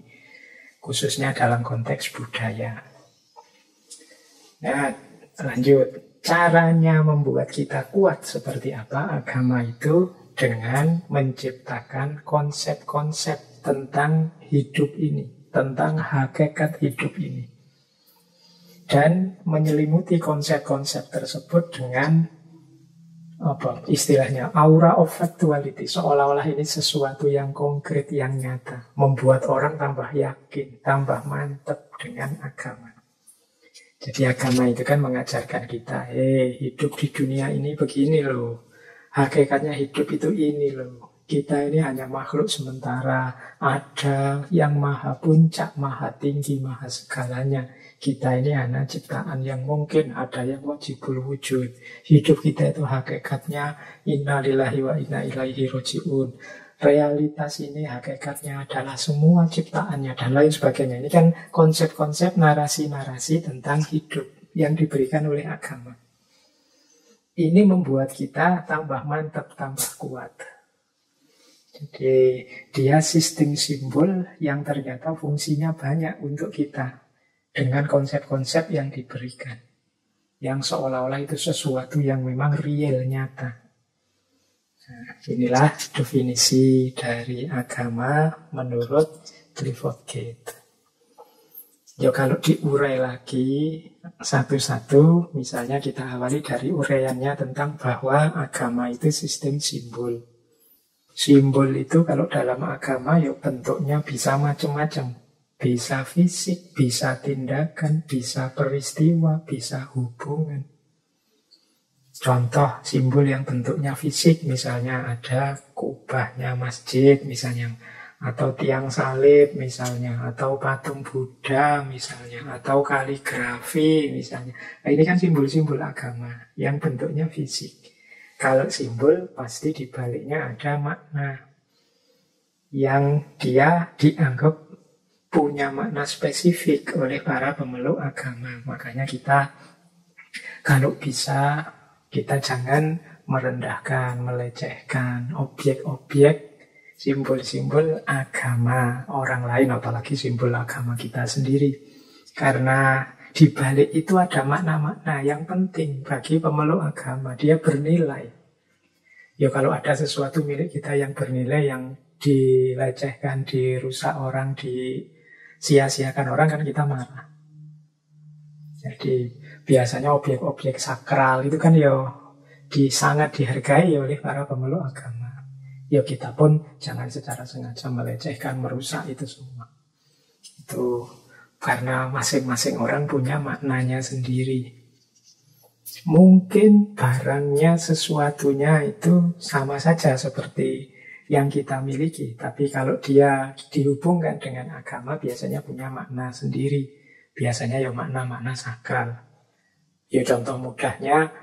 khususnya dalam konteks budaya. Nah, lanjut, caranya membuat kita kuat seperti apa agama itu? Dengan menciptakan konsep-konsep tentang hidup ini, tentang hakikat hidup ini. Dan menyelimuti konsep-konsep tersebut dengan istilahnya aura of factuality, seolah-olah ini sesuatu yang konkret, yang nyata, membuat orang tambah yakin, tambah mantap dengan agama. Jadi agama itu kan mengajarkan kita, hidup di dunia ini begini loh, hakikatnya hidup itu ini loh. Kita ini hanya makhluk sementara, ada yang maha puncak, maha tinggi, maha segalanya. Kita ini hanya ciptaan yang mungkin, ada yang wajibul wujud. Hidup kita itu hakikatnya inna lillahi wa inna ilaihi roji'un. Realitas ini hakikatnya adalah semua ciptaannya dan lain sebagainya. Ini kan konsep-konsep narasi-narasi tentang hidup yang diberikan oleh agama. Ini membuat kita tambah mantap, tambah kuat. Jadi dia sistem simbol yang ternyata fungsinya banyak untuk kita. Dengan konsep-konsep yang diberikan, yang seolah-olah itu sesuatu yang memang real, nyata. Nah, inilah definisi dari agama menurut Clifford Geertz. Ya kalau diurai lagi satu-satu, misalnya kita awali dari uraiannya tentang bahwa agama itu sistem simbol. Simbol itu kalau dalam agama ya bentuknya bisa macam-macam. bisa fisik, bisa tindakan, bisa peristiwa, bisa hubungan. Contoh simbol yang bentuknya fisik, misalnya ada kubahnya masjid misalnya, atau tiang salib misalnya, atau patung Buddha misalnya, atau kaligrafi misalnya. Nah, ini kan simbol-simbol agama yang bentuknya fisik. Kalau simbol pasti di baliknya ada makna yang dia dianggap punya makna spesifik oleh para pemeluk agama. Makanya kita kalau bisa kita jangan merendahkan, melecehkan objek-objek, simbol-simbol agama orang lain, apalagi simbol agama kita sendiri. Karena di balik itu ada makna-makna yang penting bagi pemeluk agama. Dia bernilai. Ya kalau ada sesuatu milik kita yang bernilai, yang dilecehkan, dirusak orang, disia-siakan orang, kan kita marah. Jadi biasanya objek-objek sakral itu kan ya sangat dihargai oleh para pemeluk agama. Ya kita pun jangan secara sengaja melecehkan, merusak itu semua. Itu karena masing-masing orang punya maknanya sendiri. Mungkin barangnya, sesuatunya itu sama saja seperti yang kita miliki. Tapi kalau dia dihubungkan dengan agama, biasanya punya makna sendiri. Biasanya ya makna-makna sakral. Ya contoh mudahnya,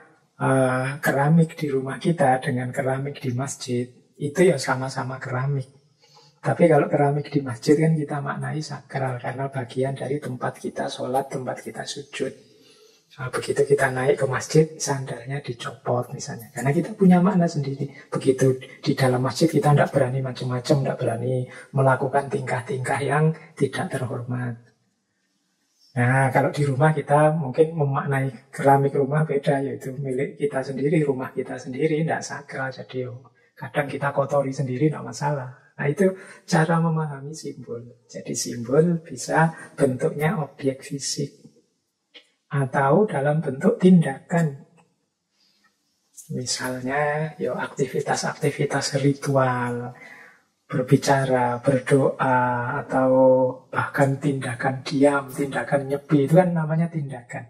keramik di rumah kita dengan keramik di masjid, itu ya sama-sama keramik. Tapi kalau keramik di masjid kan kita maknai sakral, karena bagian dari tempat kita sholat, tempat kita sujud. Nah, begitu kita naik ke masjid, sandalnya dicopot misalnya, karena kita punya makna sendiri. Begitu di dalam masjid kita tidak berani macam-macam, tidak berani melakukan tingkah-tingkah yang tidak terhormat. Nah, kalau di rumah kita mungkin memaknai keramik rumah beda, yaitu milik kita sendiri, rumah kita sendiri, tidak sakral. Jadi kadang kita kotori sendiri, tidak masalah. Nah, itu cara memahami simbol. Jadi simbol bisa bentuknya objek fisik atau dalam bentuk tindakan. Misalnya, aktivitas-aktivitas ritual, berbicara, berdoa, atau bahkan tindakan diam, tindakan nyepi, itu kan namanya tindakan.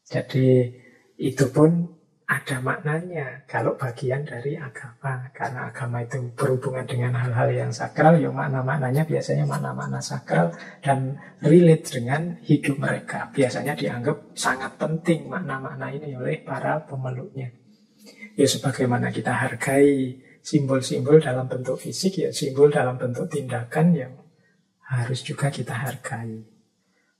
Jadi itu pun ada maknanya kalau bagian dari agama. Karena agama itu berhubungan dengan hal-hal yang sakral, ya makna-maknanya biasanya makna-makna sakral dan relate dengan hidup mereka. Biasanya dianggap sangat penting makna-makna ini oleh para pemeluknya. Ya sebagaimana kita hargai simbol-simbol dalam bentuk fisik, ya simbol dalam bentuk tindakan yang harus juga kita hargai.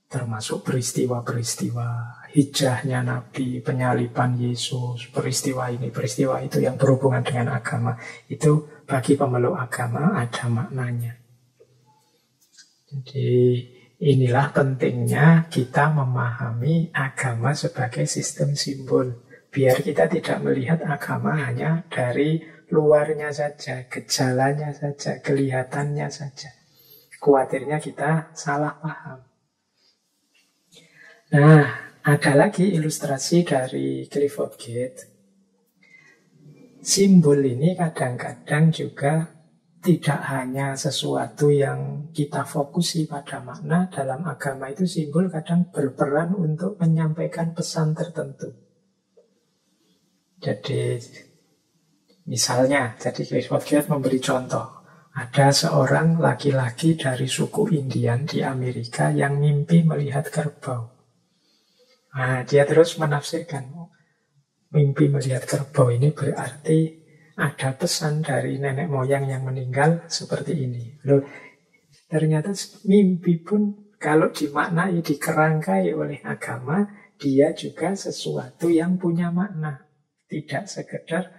Termasuk peristiwa-peristiwa hijrahnya Nabi, penyaliban Yesus, peristiwa ini, peristiwa itu yang berhubungan dengan agama. Itu bagi pemeluk agama ada maknanya. Jadi inilah pentingnya kita memahami agama sebagai sistem simbol. Biar kita tidak melihat agama hanya dari luarnya saja, gejalanya saja, kelihatannya saja. Khawatirnya kita salah paham. Nah, ada lagi ilustrasi dari Clifford Geertz. Simbol ini kadang-kadang juga tidak hanya sesuatu yang kita fokusi pada makna. Dalam agama itu simbol kadang berperan untuk menyampaikan pesan tertentu. Jadi misalnya, jadi Clifford Geertz memberi contoh. Ada seorang laki-laki dari suku Indian di Amerika yang mimpi melihat kerbau. Nah, dia terus menafsirkan, mimpi melihat kerbau ini berarti ada pesan dari nenek moyang yang meninggal seperti ini. Loh, ternyata mimpi pun kalau dimaknai, dikerangkai oleh agama, dia juga sesuatu yang punya makna. Tidak sekedar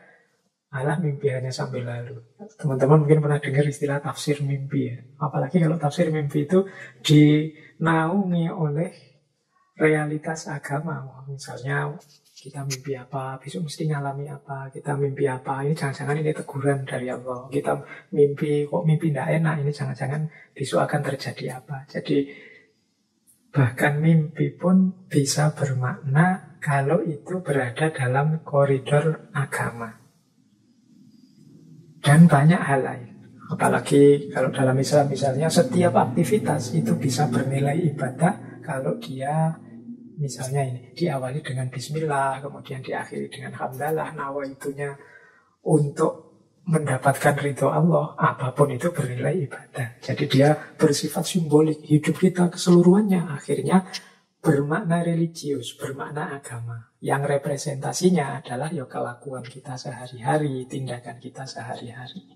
alah mimpi hanya sampai lalu. Teman-teman mungkin pernah dengar istilah tafsir mimpi ya. Apalagi kalau tafsir mimpi itu dinaungi oleh realitas agama. Misalnya kita mimpi apa, besok mesti ngalami apa. Kita mimpi apa, ini jangan-jangan ini teguran dari Allah. Kita mimpi, kok mimpi tidak enak, ini jangan-jangan besok akan terjadi apa. Jadi bahkan mimpi pun bisa bermakna kalau itu berada dalam koridor agama. Dan banyak hal lain. Apalagi kalau dalam Islam misalnya setiap aktivitas itu bisa bernilai ibadah kalau dia misalnya ini diawali dengan bismillah, kemudian diakhiri dengan hamdalah, nawaitunya untuk mendapatkan ridho Allah, apapun itu bernilai ibadah. Jadi dia bersifat simbolik, hidup kita keseluruhannya akhirnya bermakna religius, bermakna agama. Yang representasinya adalah ya kelakuan kita sehari-hari, tindakan kita sehari-hari.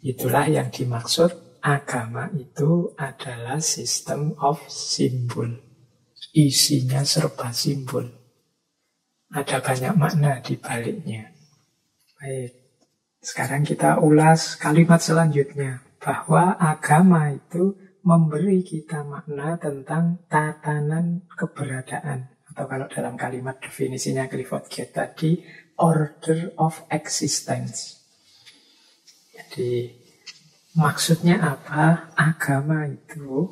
Itulah yang dimaksud agama itu adalah system of symbol. Isinya serba simbol. Ada banyak makna di baliknya. Baik, sekarang kita ulas kalimat selanjutnya. Bahwa agama itu memberi kita makna tentang tatanan keberadaan. Atau kalau dalam kalimat definisinya Clifford Gate tadi, order of existence. Jadi maksudnya apa? Agama itu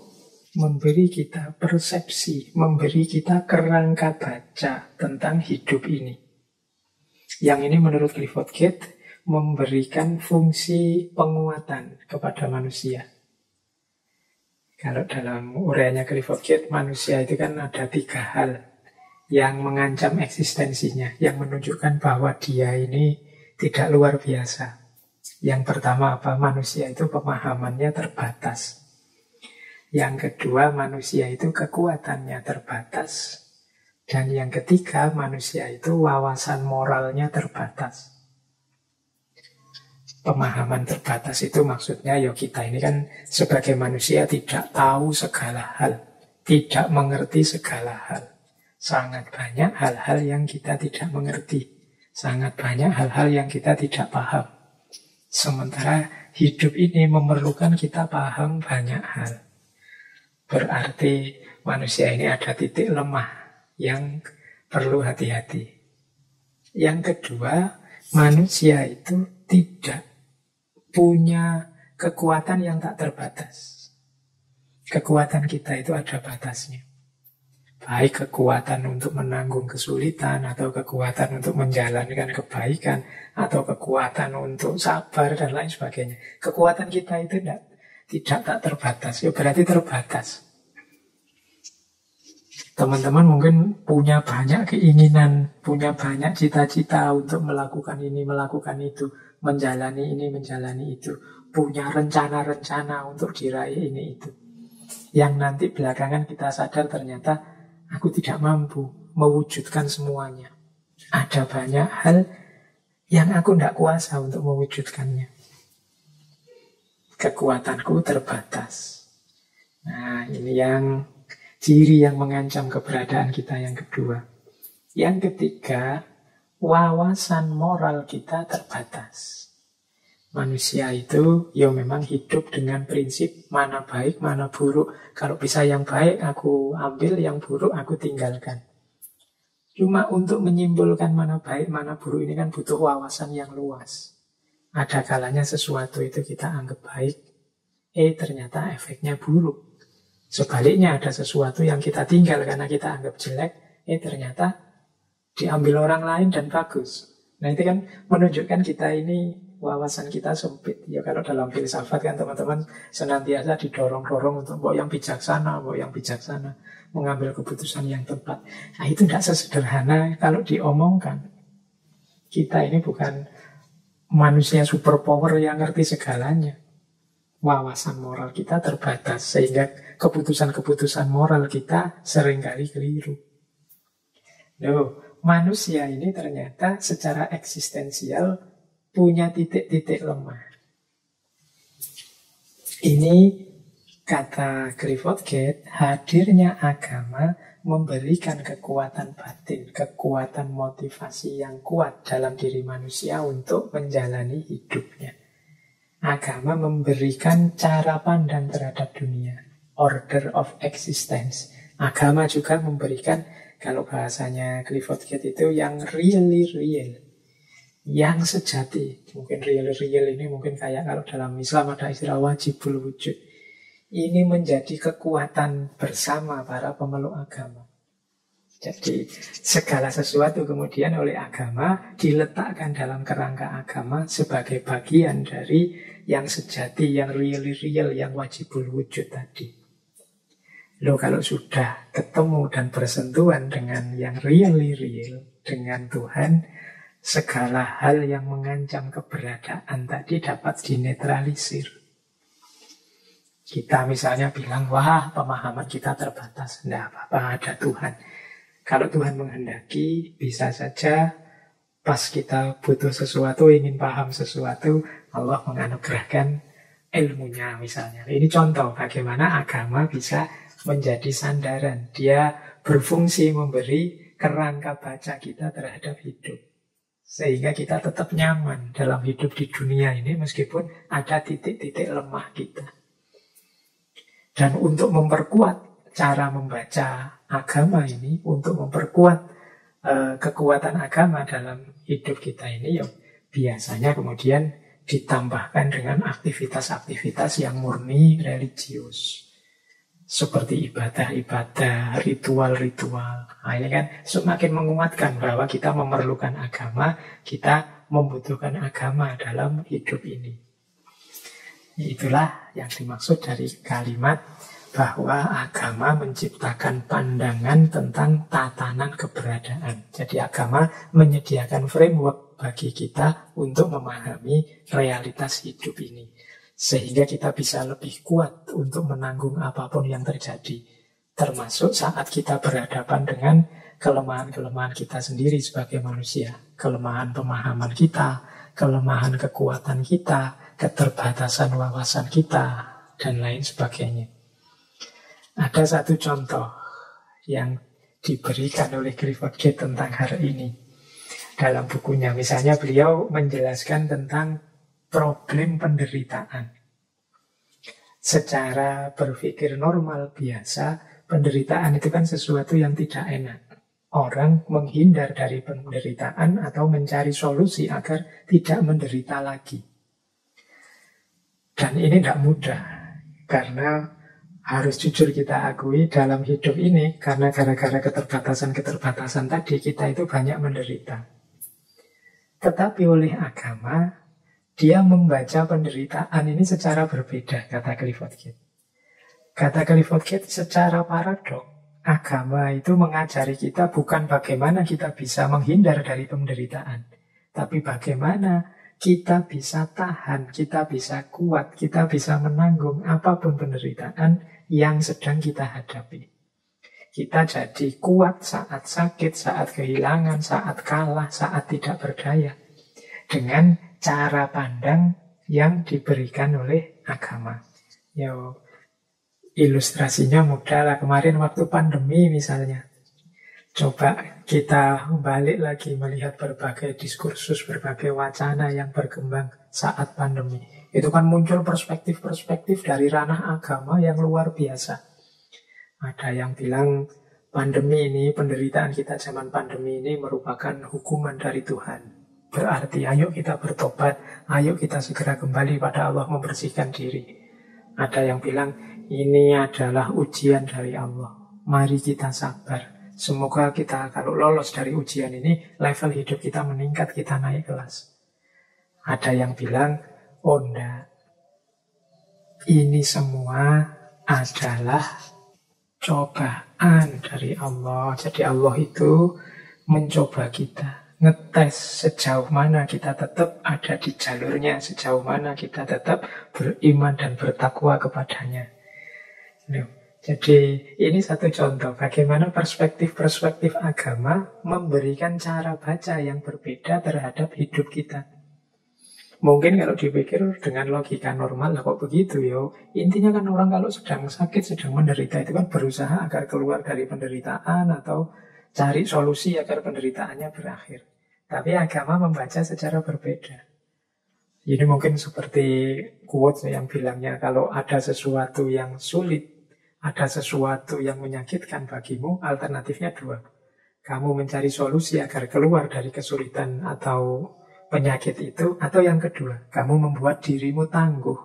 memberi kita persepsi, memberi kita kerangka baca tentang hidup ini. Yang ini menurut Clifford Gate memberikan fungsi penguatan kepada manusia. Kalau dalam uraiannya Clifford Gate, manusia itu kan ada 3 hal yang mengancam eksistensinya, yang menunjukkan bahwa dia ini tidak luar biasa. Yang pertama apa? Manusia itu pemahamannya terbatas. Yang kedua, manusia itu kekuatannya terbatas. Dan yang ketiga, manusia itu wawasan moralnya terbatas. Pemahaman terbatas itu maksudnya ya kita ini kan sebagai manusia tidak tahu segala hal, tidak mengerti segala hal. Sangat banyak hal-hal yang kita tidak mengerti, sangat banyak hal-hal yang kita tidak paham. Sementara hidup ini memerlukan kita paham banyak hal. Berarti manusia ini ada titik lemah yang perlu hati-hati. Yang kedua, manusia itu tidak punya kekuatan yang tak terbatas. Kekuatan kita itu ada batasnya. Baik kekuatan untuk menanggung kesulitan, atau kekuatan untuk menjalankan kebaikan, atau kekuatan untuk sabar, dan lain sebagainya. Kekuatan kita itu tidak tak terbatas, ya berarti terbatas. Teman-teman mungkin punya banyak keinginan, punya banyak cita-cita untuk melakukan ini, melakukan itu, menjalani ini, menjalani itu, punya rencana-rencana untuk diraih ini itu. Yang nanti belakangan kita sadar ternyata aku tidak mampu mewujudkan semuanya. Ada banyak hal yang aku tidak kuasa untuk mewujudkannya. Kekuatanku terbatas. Nah, ini yang ciri yang mengancam keberadaan kita yang kedua. Yang ketiga, wawasan moral kita terbatas. Manusia itu ya memang hidup dengan prinsip mana baik, mana buruk. Kalau bisa yang baik aku ambil, yang buruk aku tinggalkan. Cuma untuk menyimpulkan mana baik, mana buruk ini kan butuh wawasan yang luas. Ada kalanya sesuatu itu kita anggap baik, ternyata efeknya buruk. Sebaliknya ada sesuatu yang kita tinggal karena kita anggap jelek, ternyata diambil orang lain dan bagus. Nah itu kan menunjukkan kita ini wawasan kita sempit. Ya kalau dalam filsafat kan teman-teman senantiasa didorong-dorong untuk mbok yang bijaksana, mengambil keputusan yang tepat. Nah itu tidak sesederhana kalau diomongkan. Kita ini bukan manusia superpower yang ngerti segalanya. Wawasan moral kita terbatas, sehingga keputusan-keputusan moral kita seringkali keliru. Loh, manusia ini ternyata secara eksistensial punya titik-titik lemah. Ini kata Clifford Gate, hadirnya agama memberikan kekuatan batin, kekuatan motivasi yang kuat dalam diri manusia untuk menjalani hidupnya. Agama memberikan cara pandang terhadap dunia, order of existence. Agama juga memberikan, kalau bahasanya Clifford Gate itu yang really real, yang sejati. Mungkin real ini mungkin kayak kalau dalam Islam ada istilah wajibul wujud. Ini menjadi kekuatan bersama para pemeluk agama. Jadi segala sesuatu kemudian oleh agama diletakkan dalam kerangka agama sebagai bagian dari yang sejati, yang real, yang wajibul wujud tadi. Loh, kalau sudah ketemu dan bersentuhan dengan yang real, dengan Tuhan, segala hal yang mengancam keberadaan tadi dapat dinetralisir. Kita misalnya bilang, wah pemahaman kita terbatas. Tidak apa-apa, ada Tuhan. Kalau Tuhan menghendaki, bisa saja pas kita butuh sesuatu, ingin paham sesuatu, Allah menganugerahkan ilmunya misalnya. Ini contoh bagaimana agama bisa menjadi sandaran. Dia berfungsi memberi kerangka baca kita terhadap hidup. Sehingga kita tetap nyaman dalam hidup di dunia ini meskipun ada titik-titik lemah kita. Dan untuk memperkuat cara membaca agama ini, untuk memperkuat kekuatan agama dalam hidup kita ini, ya biasanya kemudian ditambahkan dengan aktivitas-aktivitas yang murni religius. Seperti ibadah-ibadah, ritual-ritual. Nah, ini kan semakin menguatkan bahwa kita memerlukan agama, kita membutuhkan agama dalam hidup ini. Itulah yang dimaksud dari kalimat bahwa agama menciptakan pandangan tentang tatanan keberadaan. Jadi agama menyediakan framework bagi kita untuk memahami realitas hidup ini. Sehingga kita bisa lebih kuat untuk menanggung apapun yang terjadi. Termasuk saat kita berhadapan dengan kelemahan-kelemahan kita sendiri sebagai manusia. Kelemahan pemahaman kita, kelemahan kekuatan kita, keterbatasan wawasan kita, dan lain sebagainya. Ada satu contoh yang diberikan oleh Clifford Gate tentang hal ini. Dalam bukunya, misalnya beliau menjelaskan tentang problem penderitaan. Secara berpikir normal biasa, penderitaan itu kan sesuatu yang tidak enak. Orang menghindar dari penderitaan atau mencari solusi agar tidak menderita lagi. Dan ini tidak mudah, karena harus jujur kita akui dalam hidup ini, karena gara-gara keterbatasan-keterbatasan tadi, kita itu banyak menderita. Tetapi oleh agama, dia membaca penderitaan ini secara berbeda, kata Clifford Gate. Kata Clifford Gate, secara paradok, agama itu mengajari kita bukan bagaimana kita bisa menghindar dari penderitaan, tapi bagaimana kita bisa tahan, kita bisa kuat, kita bisa menanggung apapun penderitaan yang sedang kita hadapi. Kita jadi kuat saat sakit, saat kehilangan, saat kalah, saat tidak berdaya. Dengan cara pandang yang diberikan oleh agama. Yo, ilustrasinya mudah lah. Kemarin waktu pandemi misalnya. Coba kita balik lagi melihat berbagai diskursus, berbagai wacana yang berkembang saat pandemi. Itu kan muncul perspektif-perspektif dari ranah agama yang luar biasa. Ada yang bilang pandemi ini, penderitaan kita zaman pandemi ini merupakan hukuman dari Tuhan. Berarti ayo kita bertobat, ayo kita segera kembali pada Allah, membersihkan diri. Ada yang bilang ini adalah ujian dari Allah. Mari kita sabar. Semoga kita kalau lolos dari ujian ini, level hidup kita meningkat, kita naik kelas. Ada yang bilang, oh enggak, ini semua adalah cobaan dari Allah. Jadi Allah itu mencoba kita, ngetes sejauh mana kita tetap ada di jalurnya, sejauh mana kita tetap beriman dan bertakwa kepadanya. Jadi ini satu contoh bagaimana perspektif-perspektif agama memberikan cara baca yang berbeda terhadap hidup kita. Mungkin kalau dipikir dengan logika normal, lah kok begitu ya. Intinya kan orang kalau sedang sakit, sedang menderita itu kan berusaha agar keluar dari penderitaan atau cari solusi agar penderitaannya berakhir. Tapi agama membaca secara berbeda. Ini mungkin seperti quote yang bilangnya, kalau ada sesuatu yang sulit, ada sesuatu yang menyakitkan bagimu, alternatifnya dua. Kamu mencari solusi agar keluar dari kesulitan atau penyakit itu, atau yang kedua, kamu membuat dirimu tangguh,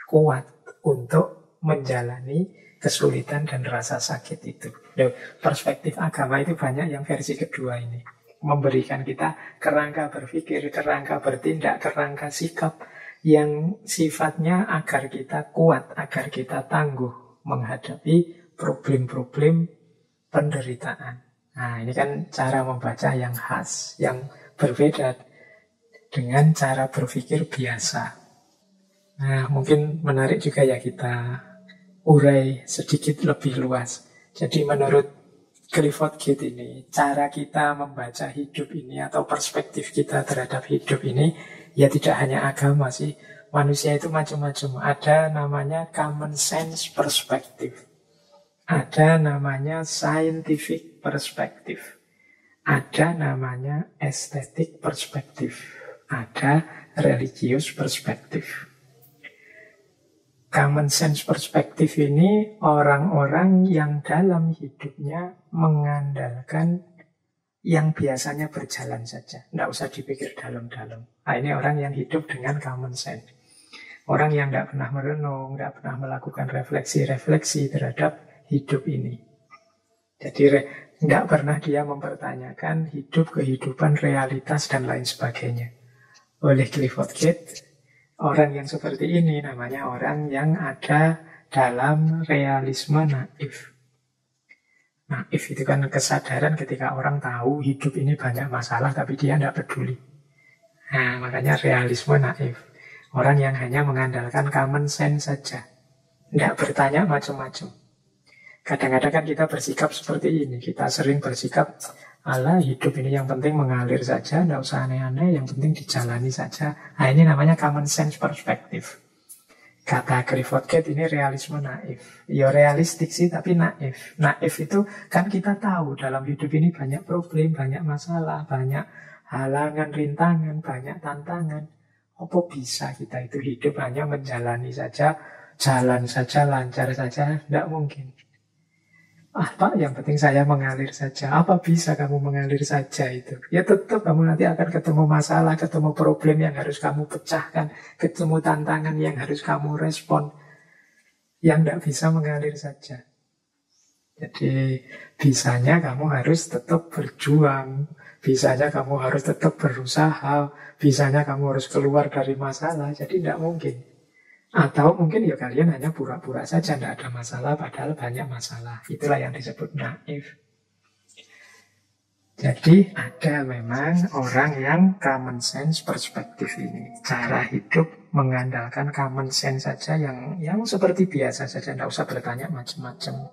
kuat untuk menjalani kesulitan dan rasa sakit itu. Loh, perspektif agama itu banyak yang versi kedua ini. Memberikan kita kerangka berpikir, kerangka bertindak, kerangka sikap yang sifatnya agar kita kuat, agar kita tangguh menghadapi problem-problem penderitaan. Nah, ini kan cara membaca yang khas, yang berbeda dengan cara berpikir biasa. Nah, mungkin menarik juga ya kita urai sedikit lebih luas. Jadi menurut Clifford Geertz ini, cara kita membaca hidup ini atau perspektif kita terhadap hidup ini, ya tidak hanya agama sih. Manusia itu macam-macam. Ada namanya common sense perspective. Ada namanya scientific perspective. Ada namanya aesthetic perspective. Ada religious perspective. Common sense perspektif ini orang-orang yang dalam hidupnya mengandalkan yang biasanya berjalan saja. Tidak usah dipikir dalam-dalam. Nah, ini orang yang hidup dengan common sense. Orang yang tidak pernah merenung, tidak pernah melakukan refleksi-refleksi terhadap hidup ini. Jadi tidak pernah dia mempertanyakan hidup, kehidupan, realitas, dan lain sebagainya. Oleh Clifford Geertz, orang yang seperti ini namanya orang yang ada dalam realisme naif. Naif itu kan kesadaran ketika orang tahu hidup ini banyak masalah tapi dia tidak peduli. Nah, makanya realisme naif. Orang yang hanya mengandalkan common sense saja. Tidak bertanya macam-macam. Kadang-kadang kan kita bersikap seperti ini. Kita sering bersikap, alah hidup ini yang penting mengalir saja, tidak usah aneh-aneh, yang penting dijalani saja. Nah, ini namanya common sense perspektif. Kata Clifford Geertz ini realisme naif. Ya realistik sih, tapi naif. Naif itu kan kita tahu dalam hidup ini banyak problem, banyak masalah, banyak halangan, rintangan, banyak tantangan. Apa bisa kita itu hidup hanya menjalani saja, jalan saja, lancar saja? Tidak mungkin. Pak, yang penting saya mengalir saja. Apa bisa kamu mengalir saja itu? Ya tetap kamu nanti akan ketemu masalah, ketemu problem yang harus kamu pecahkan, ketemu tantangan yang harus kamu respon. Yang tidak bisa mengalir saja. Jadi bisanya kamu harus tetap berjuang. Bisanya kamu harus tetap berusaha. Bisanya kamu harus keluar dari masalah. Jadi tidak mungkin. Atau mungkin ya kalian hanya pura-pura saja, tidak ada masalah, padahal banyak masalah. Itulah yang disebut naif. Jadi ada memang orang yang common sense perspektif ini. Cara hidup mengandalkan common sense saja yang seperti biasa saja, tidak usah bertanya macam-macam.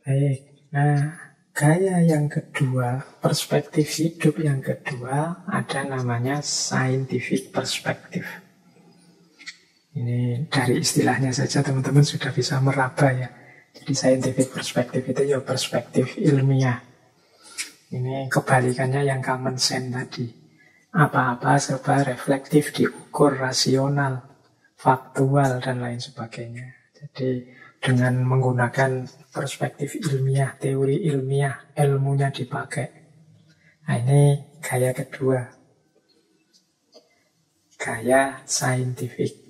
Baik, nah gaya yang kedua, perspektif hidup yang kedua ada namanya scientific perspective. Ini dari istilahnya saja teman-teman sudah bisa meraba ya. Jadi scientific perspective itu ya perspektif ilmiah. Ini kebalikannya yang common sense tadi. Apa-apa serba reflektif, diukur, rasional, faktual, dan lain sebagainya. Jadi dengan menggunakan perspektif ilmiah, teori ilmiah, ilmunya dipakai. Nah ini gaya kedua. Gaya scientific.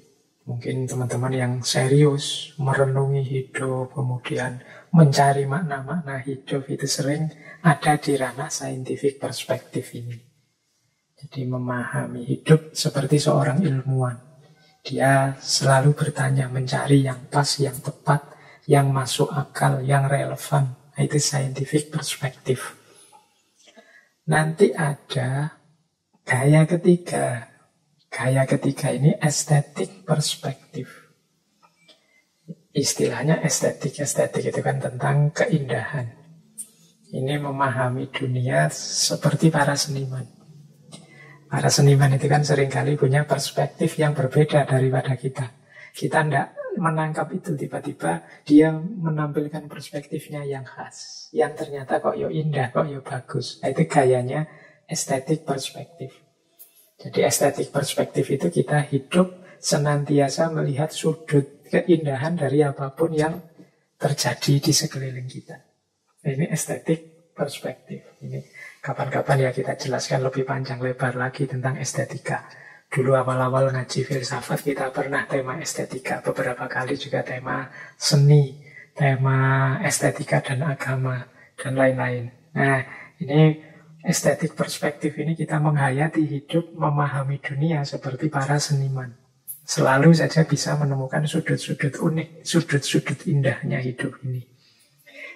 Mungkin teman-teman yang serius merenungi hidup, kemudian mencari makna-makna hidup itu sering ada di ranah scientific perspektif ini. Jadi memahami hidup seperti seorang ilmuwan. Dia selalu bertanya, mencari yang pas, yang tepat, yang masuk akal, yang relevan. Nah, itu scientific perspektif. Nanti ada gaya ketiga. Gaya ketiga ini estetik perspektif. Istilahnya estetik itu kan tentang keindahan. Ini memahami dunia seperti para seniman. Para seniman itu kan seringkali punya perspektif yang berbeda daripada kita. Kita tidak menangkap itu, tiba-tiba dia menampilkan perspektifnya yang khas. Yang ternyata kok yo indah, kok yo bagus. Nah, itu gayanya estetik perspektif. Jadi estetik perspektif itu kita hidup senantiasa melihat sudut keindahan dari apapun yang terjadi di sekeliling kita. Ini estetik perspektif. Ini kapan-kapan ya kita jelaskan lebih panjang lebar lagi tentang estetika. Dulu awal-awal ngaji filsafat kita pernah tema estetika. Beberapa kali juga tema seni, tema estetika dan agama. dan lain-lain. Nah, ini estetik perspektif ini kita menghayati hidup, memahami dunia seperti para seniman. Selalu saja bisa menemukan sudut-sudut unik, sudut-sudut indahnya hidup ini.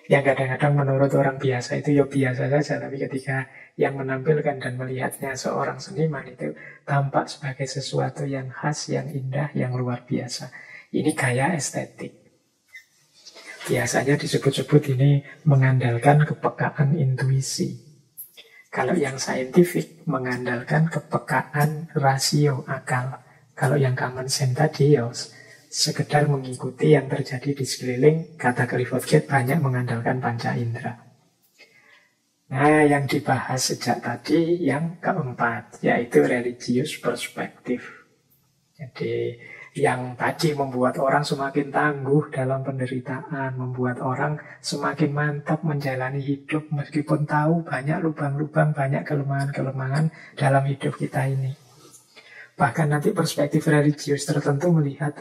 Yang kadang-kadang menurut orang biasa itu ya biasa saja, tapi ketika yang menampilkan dan melihatnya seorang seniman itu tampak sebagai sesuatu yang khas, yang indah, yang luar biasa. Ini gaya estetik. Biasanya disebut-sebut ini mengandalkan kepekaan intuisi. Kalau yang saintifik mengandalkan kepekaan rasio akal. Kalau yang common sense tadi ya sekedar mengikuti yang terjadi di sekeliling, kata Clifford Gate banyak mengandalkan panca indera. Nah, yang dibahas sejak tadi yang keempat, yaitu religious perspective. Jadi yang tadi membuat orang semakin tangguh dalam penderitaan, membuat orang semakin mantap menjalani hidup meskipun tahu banyak lubang-lubang, banyak kelemahan-kelemahan dalam hidup kita ini. Bahkan nanti perspektif religius tertentu melihat,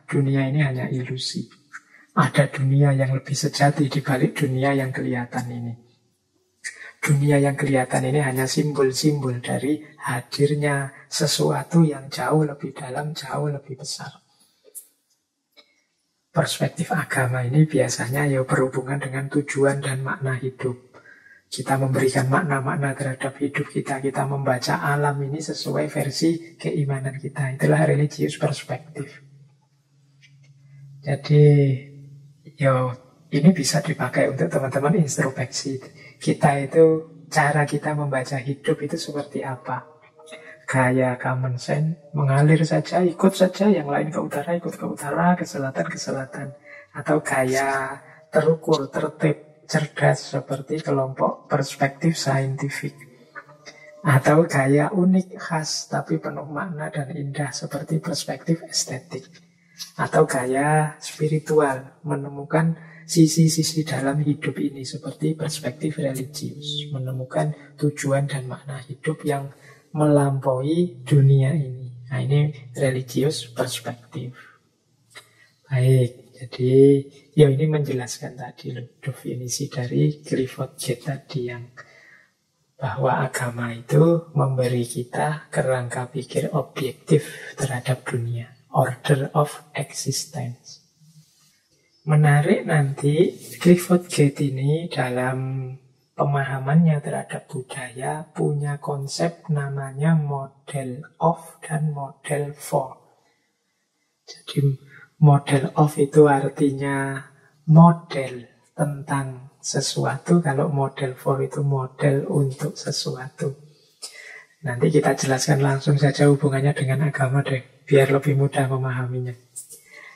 dunia ini hanya ilusi. Ada dunia yang lebih sejati di balik dunia yang kelihatan ini. Dunia yang kelihatan ini hanya simbol-simbol dari hadirnya sesuatu yang jauh lebih dalam, jauh lebih besar. Perspektif agama ini biasanya ya berhubungan dengan tujuan dan makna hidup. Kita memberikan makna-makna terhadap hidup kita. Kita membaca alam ini sesuai versi keimanan kita. Itulah religious perspektif. Jadi, ini bisa dipakai untuk teman-teman introspeksi. Kita itu, cara kita membaca hidup itu seperti apa? Gaya common sense, mengalir saja, ikut saja, yang lain ke utara, ikut ke utara, ke selatan, ke selatan. Atau gaya terukur, tertib, cerdas seperti kelompok perspektif saintifik. Atau gaya unik, khas, tapi penuh makna dan indah seperti perspektif estetik. Atau gaya spiritual, menemukan sisi-sisi dalam hidup ini seperti perspektif religius, menemukan tujuan dan makna hidup yang melampaui dunia ini. Nah, ini religius perspektif. Baik, jadi ini menjelaskan tadi definisi dari Clifford Gate tadi yang bahwa agama itu memberi kita kerangka pikir objektif terhadap dunia, order of existence. Menarik nanti Clifford Gate ini dalam pemahamannya terhadap budaya punya konsep namanya model of dan model for. Jadi model of itu artinya model tentang sesuatu, kalau model for itu model untuk sesuatu. Nanti kita jelaskan langsung saja hubungannya dengan agama deh, biar lebih mudah memahaminya.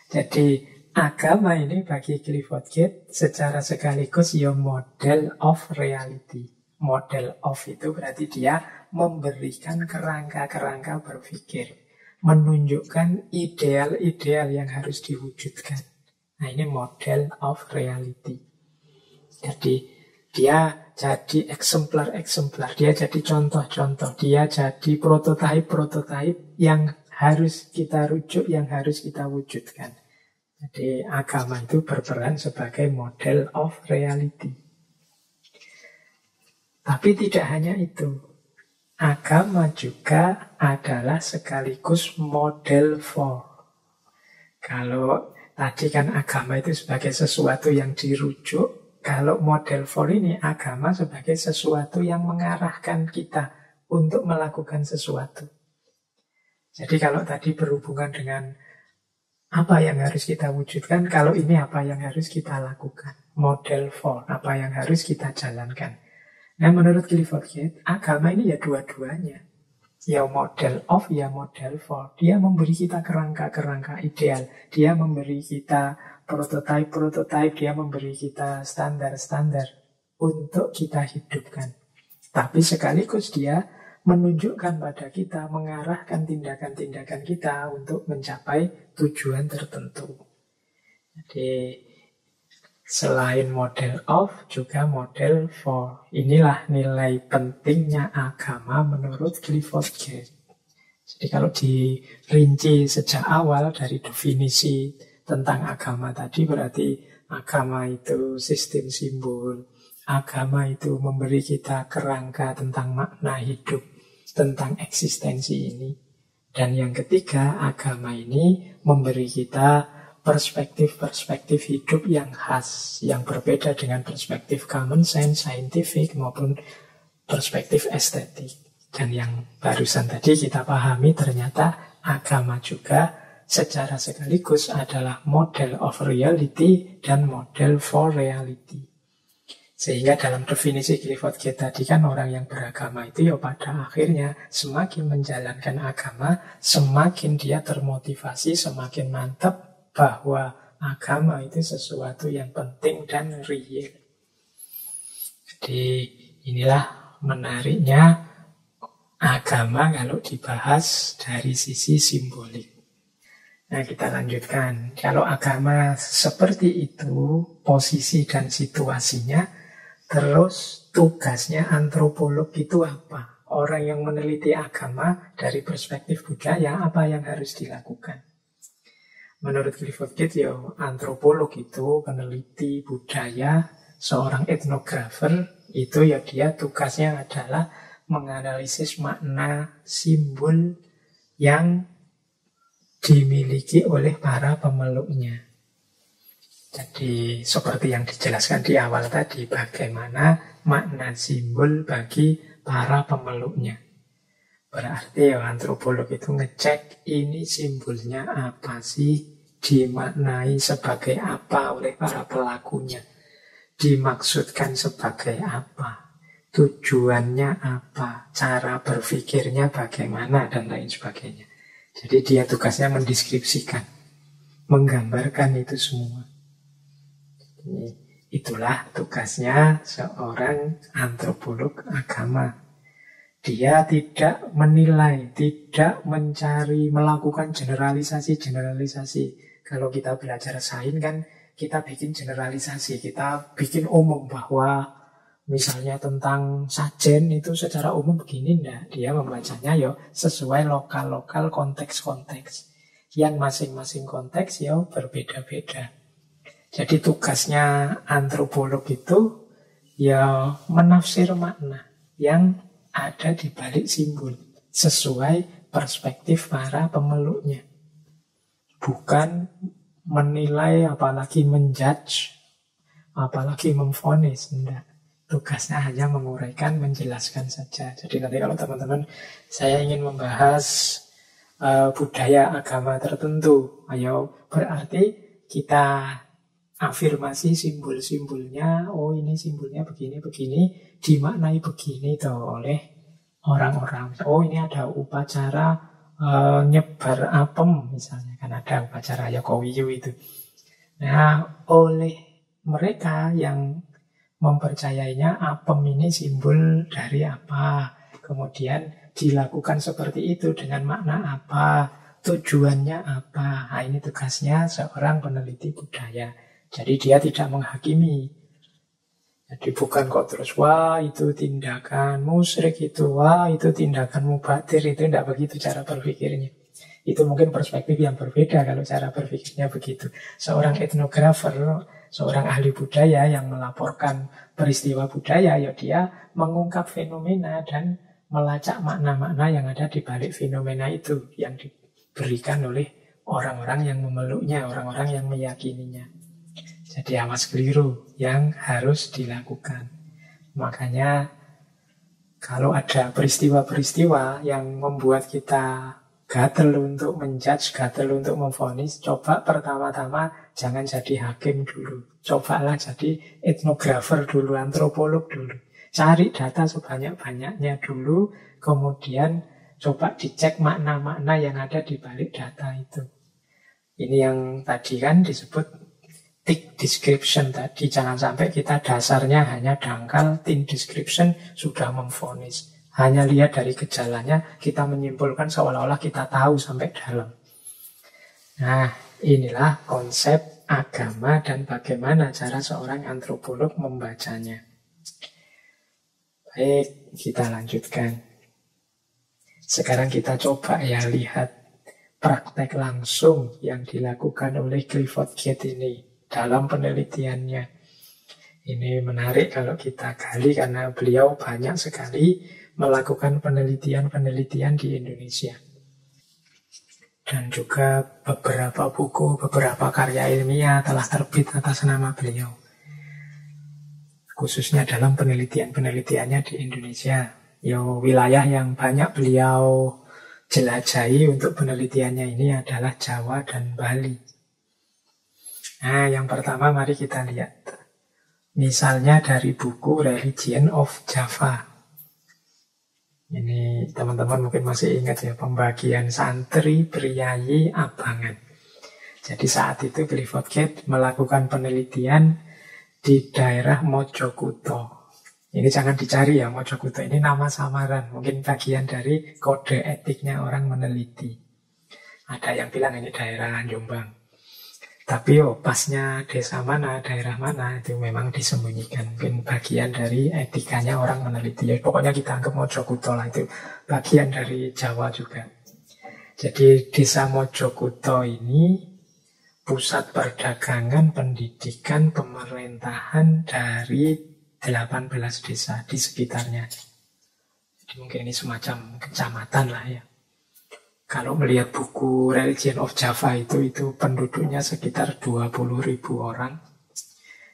Jadi agama ini bagi Clifford Gate secara sekaligus model of reality. Model of itu berarti dia memberikan kerangka-kerangka berpikir, menunjukkan ideal-ideal yang harus diwujudkan. Nah, ini model of reality. Jadi dia jadi eksemplar-eksemplar, dia jadi contoh-contoh, dia jadi prototipe-prototipe yang harus kita rujuk, yang harus kita wujudkan. Jadi agama itu berperan sebagai model of reality. Tapi tidak hanya itu. Agama juga adalah sekaligus model for. Kalau tadi kan agama itu sebagai sesuatu yang dirujuk, kalau model for ini agama sebagai sesuatu yang mengarahkan kita untuk melakukan sesuatu. Jadi kalau tadi berhubungan dengan apa yang harus kita wujudkan, kalau ini apa yang harus kita lakukan. Model for, apa yang harus kita jalankan. Nah, menurut Clifford Gate, agama ini ya dua-duanya. Ya model of, ya model for. Dia memberi kita kerangka-kerangka ideal. Dia memberi kita prototipe-prototipe. Dia memberi kita standar-standar untuk kita hidupkan. Tapi sekaligus dia menunjukkan pada kita, mengarahkan tindakan-tindakan kita untuk mencapai tujuan tertentu. Jadi selain model of, juga model for. Inilah nilai pentingnya agama menurut Clifford Gate. Jadi kalau dirinci sejak awal dari definisi tentang agama tadi, berarti agama itu sistem simbol, agama itu memberi kita kerangka tentang makna hidup, tentang eksistensi ini. Dan yang ketiga, agama ini memberi kita perspektif-perspektif hidup yang khas, yang berbeda dengan perspektif common sense, scientific, maupun perspektif estetik. Dan yang barusan tadi kita pahami, ternyata agama juga secara sekaligus adalah model of reality dan model for reality. Sehingga dalam definisi Clifford Gate tadi kan orang yang beragama itu ya pada akhirnya semakin menjalankan agama, semakin dia termotivasi, semakin mantap bahwa agama itu sesuatu yang penting dan real. Jadi inilah menariknya agama kalau dibahas dari sisi simbolik. Nah, kita lanjutkan. Kalau agama seperti itu, posisi dan situasinya, terus tugasnya antropolog itu apa? Orang yang meneliti agama dari perspektif budaya, apa yang harus dilakukan? Menurut Clifford Gate, ya, antropolog itu peneliti budaya, seorang etnografer, itu ya dia tugasnya adalah menganalisis makna simbol yang dimiliki oleh para pemeluknya. Jadi seperti yang dijelaskan di awal tadi, bagaimana makna simbol bagi para pemeluknya. Berarti ya antropolog itu ngecek ini simbolnya apa sih, dimaknai sebagai apa oleh para pelakunya, dimaksudkan sebagai apa, tujuannya apa, cara berpikirnya bagaimana, dan lain sebagainya. Jadi dia tugasnya mendeskripsikan, menggambarkan itu semua. Itulah tugasnya seorang antropolog agama. Dia tidak menilai, tidak mencari, melakukan generalisasi-generalisasi. Kalau kita belajar sains kan, kita bikin generalisasi, kita bikin umum bahwa misalnya tentang sajen itu secara umum begini, enggak. Dia membacanya ya sesuai lokal-lokal konteks-konteks. Yang masing-masing konteks ya berbeda-beda. Jadi tugasnya antropolog itu ya menafsir makna yang ada di balik simbol sesuai perspektif para pemeluknya. Bukan menilai, apalagi menjudge, apalagi memvonis, enggak. Tugasnya hanya menguraikan, menjelaskan saja. Jadi nanti kalau teman-teman saya ingin membahas budaya agama tertentu, ayo berarti kita afirmasi simbol-simbolnya, oh ini simbolnya begini-begini, dimaknai begini toh oleh orang-orang. Oh ini ada upacara nyebar apem misalnya, kan ada upacara Yokowiyu itu. Nah, oleh mereka yang mempercayainya apem ini simbol dari apa, kemudian dilakukan seperti itu dengan makna apa, tujuannya apa. Nah, ini tugasnya seorang peneliti budaya. Jadi dia tidak menghakimi. Jadi bukan kok terus, wah itu tindakan musyrik itu, wah itu tindakan mubadir, itu tidak begitu cara berpikirnya. Itu mungkin perspektif yang berbeda kalau cara berpikirnya begitu. Seorang etnografer, seorang ahli budaya yang melaporkan peristiwa budaya, ya dia mengungkap fenomena dan melacak makna-makna yang ada di balik fenomena itu yang diberikan oleh orang-orang yang memeluknya, orang-orang yang meyakininya. Jadi awas keliru yang harus dilakukan. Makanya kalau ada peristiwa-peristiwa yang membuat kita gatel untuk menjudge, gatel untuk memvonis, coba pertama-tama jangan jadi hakim dulu. Cobalah jadi etnografer dulu, antropolog dulu. Cari data sebanyak-banyaknya dulu, kemudian coba dicek makna-makna yang ada di balik data itu. Ini yang tadi kan disebut thick description tadi. Jangan sampai kita dasarnya hanya dangkal, thin description, sudah memvonis. Hanya lihat dari gejalanya, kita menyimpulkan seolah-olah kita tahu sampai dalam. Nah, inilah konsep agama dan bagaimana cara seorang antropolog membacanya. Baik, kita lanjutkan. Sekarang kita coba ya lihat praktek langsung yang dilakukan oleh Clifford Gate ini dalam penelitiannya. Ini menarik kalau kita gali karena beliau banyak sekali melakukan penelitian-penelitian di Indonesia. Dan juga beberapa buku, beberapa karya ilmiah telah terbit atas nama beliau. Khususnya dalam penelitian-penelitiannya di Indonesia. Wilayah yang banyak beliau jelajahi untuk penelitiannya ini adalah Jawa dan Bali. Nah, yang pertama mari kita lihat. Misalnya dari buku Religion of Java. Ini teman-teman mungkin masih ingat ya, pembagian santri, priyayi, abangan. Jadi saat itu Clifford Gate melakukan penelitian di daerah Mojokuto. Ini jangan dicari ya, Mojokuto ini nama samaran, mungkin bagian dari kode etiknya orang meneliti. Ada yang bilang ini daerah Jombang. Tapi pasnya desa mana, daerah mana, itu memang disembunyikan. Mungkin bagian dari etikanya orang meneliti. Ya, pokoknya kita anggap Mojokuto lah, itu bagian dari Jawa juga. Jadi desa Mojokuto ini pusat perdagangan, pendidikan, pemerintahan dari 18 desa di sekitarnya. Jadi mungkin ini semacam kecamatan lah ya. Kalau melihat buku Religion of Java itu penduduknya sekitar 20.000 orang.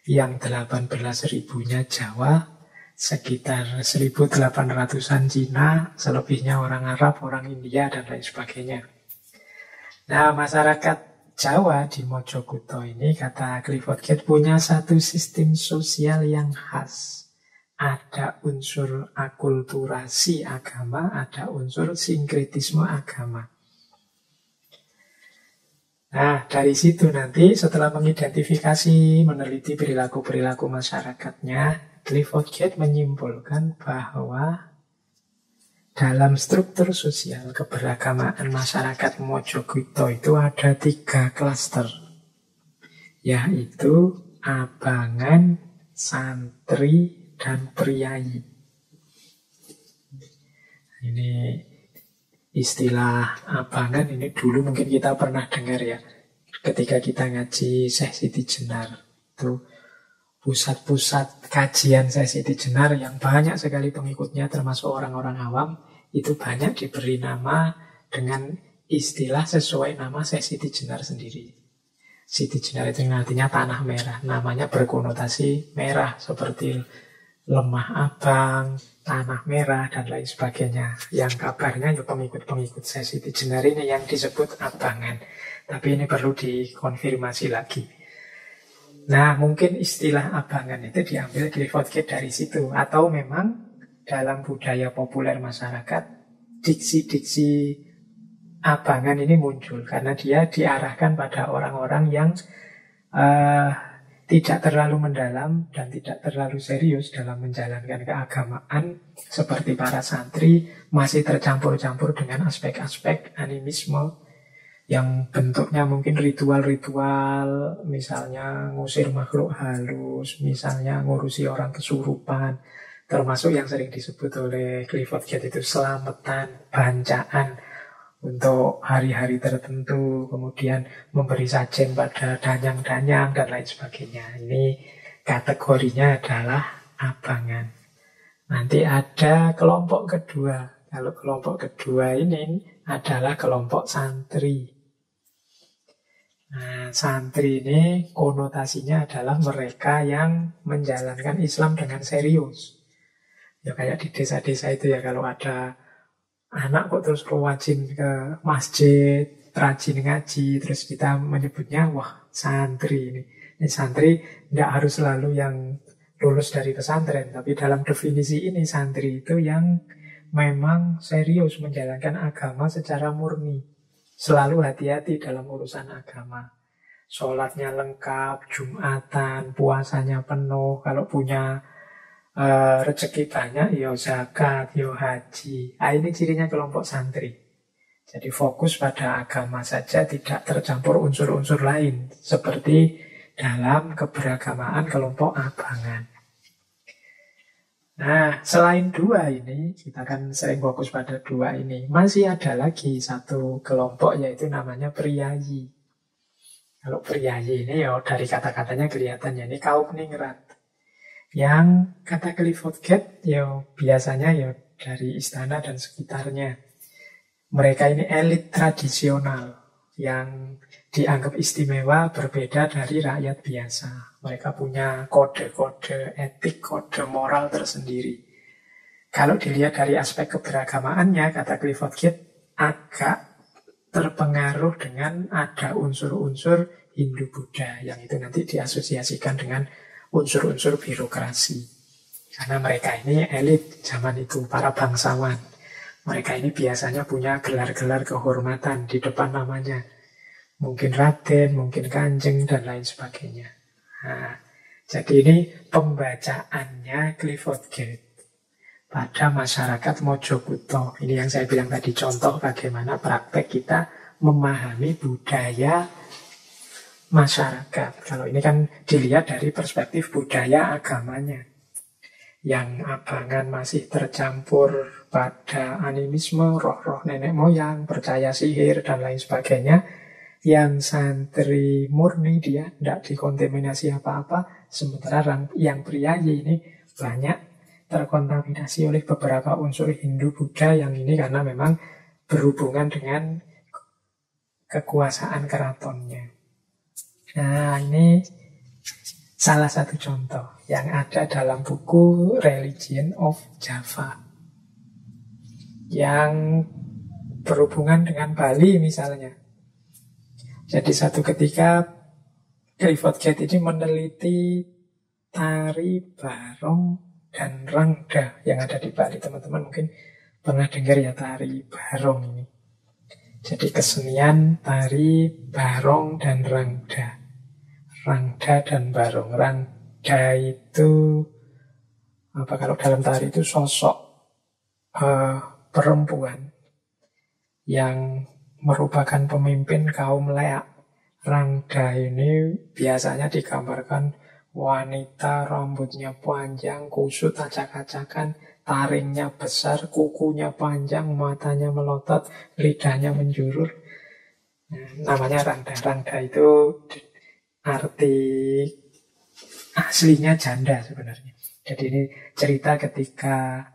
Yang 18 ribunya Jawa, sekitar 1.800-an Cina, selebihnya orang Arab, orang India, dan lain sebagainya. Nah, masyarakat Jawa di Mojokuto ini, kata Clifford Gate, punya satu sistem sosial yang khas. Ada unsur akulturasi agama, ada unsur sinkretisme agama. Nah, dari situ nanti setelah mengidentifikasi, meneliti perilaku-perilaku masyarakatnya, Clifford Gate menyimpulkan bahwa dalam struktur sosial keberagamaan masyarakat Mojokuto itu ada 3 klaster, yaitu abangan, santri, dan priyayi. Ini istilah abangan ini dulu mungkin kita pernah dengar ya, ketika kita ngaji Syekh Siti Jenar. Itu pusat-pusat kajian Syekh Siti Jenar yang banyak sekali pengikutnya termasuk orang-orang awam, itu banyak diberi nama dengan istilah sesuai nama Syekh Siti Jenar sendiri. Siti Jenar itu artinya tanah merah, namanya berkonotasi merah seperti lemah abang, tanah merah, dan lain sebagainya. Yang kabarnya ya pengikut-pengikut Syekh Siti Jenar ini yang disebut abangan. Tapi ini perlu dikonfirmasi lagi. Nah, mungkin istilah abangan itu diambil Clifford Gate dari situ. Atau memang dalam budaya populer masyarakat, diksi-diksi abangan ini muncul karena dia diarahkan pada orang-orang yang tidak terlalu mendalam dan tidak terlalu serius dalam menjalankan keagamaan, seperti para santri masih tercampur-campur dengan aspek-aspek animisme yang bentuknya mungkin ritual-ritual, misalnya ngusir makhluk halus, misalnya ngurusi orang kesurupan, termasuk yang sering disebut oleh Clifford Gate itu selamatan, bancaan untuk hari-hari tertentu, kemudian memberi sajen pada danyang-danyang dan lain sebagainya. Ini kategorinya adalah abangan. Nanti ada kelompok kedua. Kalau kelompok kedua ini adalah kelompok santri. Nah, santri ini konotasinya adalah mereka yang menjalankan Islam dengan serius. Ya kayak di desa-desa itu ya, kalau ada anak kok terus rajin ke masjid, rajin ngaji, terus kita menyebutnya, wah santri ini. Ini santri tidak harus selalu yang lulus dari pesantren, tapi dalam definisi ini santri itu yang memang serius menjalankan agama secara murni. Selalu hati-hati dalam urusan agama. Sholatnya lengkap, Jumatan, puasanya penuh. Kalau punya rezeki banyak, ya zakat, ya haji. Nah, ini cirinya kelompok santri. Jadi fokus pada agama saja, tidak tercampur unsur-unsur lain. Seperti dalam keberagamaan kelompok abangan. Nah, selain dua ini, kita kan sering fokus pada dua ini. Masih ada lagi satu kelompok, yaitu namanya priyayi. Kalau priyayi ini ya dari kata-katanya kelihatan ya, ini kaum ningrat. Yang kata Clifford Gate ya biasanya ya dari istana dan sekitarnya. Mereka ini elit tradisional yang dianggap istimewa berbeda dari rakyat biasa. Mereka punya kode-kode etik, kode moral tersendiri. Kalau dilihat dari aspek keberagamaannya, kata Clifford Gate, agak terpengaruh dengan ada unsur-unsur Hindu-Buddha yang itu nanti diasosiasikan dengan unsur-unsur birokrasi. Karena mereka ini elit zaman itu, para bangsawan. Mereka ini biasanya punya gelar-gelar kehormatan di depan namanya. Mungkin Raden, mungkin Kanjeng, dan lain sebagainya. Nah, jadi ini pembacaannya Clifford Gate pada masyarakat Mojokerto. Ini yang saya bilang tadi, contoh bagaimana praktek kita memahami budaya masyarakat. Kalau ini kan dilihat dari perspektif budaya agamanya. Yang abangan masih tercampur pada animisme, roh-roh nenek moyang, percaya sihir, dan lain sebagainya. Yang santri murni dia tidak dikontaminasi apa-apa. Sementara yang priayi ini banyak terkontaminasi oleh beberapa unsur Hindu-Buddha yang ini karena memang berhubungan dengan kekuasaan keratonnya. Nah, ini salah satu contoh yang ada dalam buku Religion of Java yang berhubungan dengan Bali misalnya. Jadi satu ketika Clifford Gate ini meneliti tari barong dan rangda yang ada di Bali. Teman-teman mungkin pernah dengar ya tari barong ini. Jadi kesenian tari barong dan rangda. Rangda dan barong. Rangda itu apa, kalau dalam tari itu sosok perempuan yang merupakan pemimpin kaum leak. Rangda ini biasanya digambarkan wanita rambutnya panjang, kusut, acak-acakan, taringnya besar, kukunya panjang, matanya melotot, lidahnya menjulur. Namanya rangda. Rangda itu arti aslinya janda sebenarnya. Jadi ini cerita ketika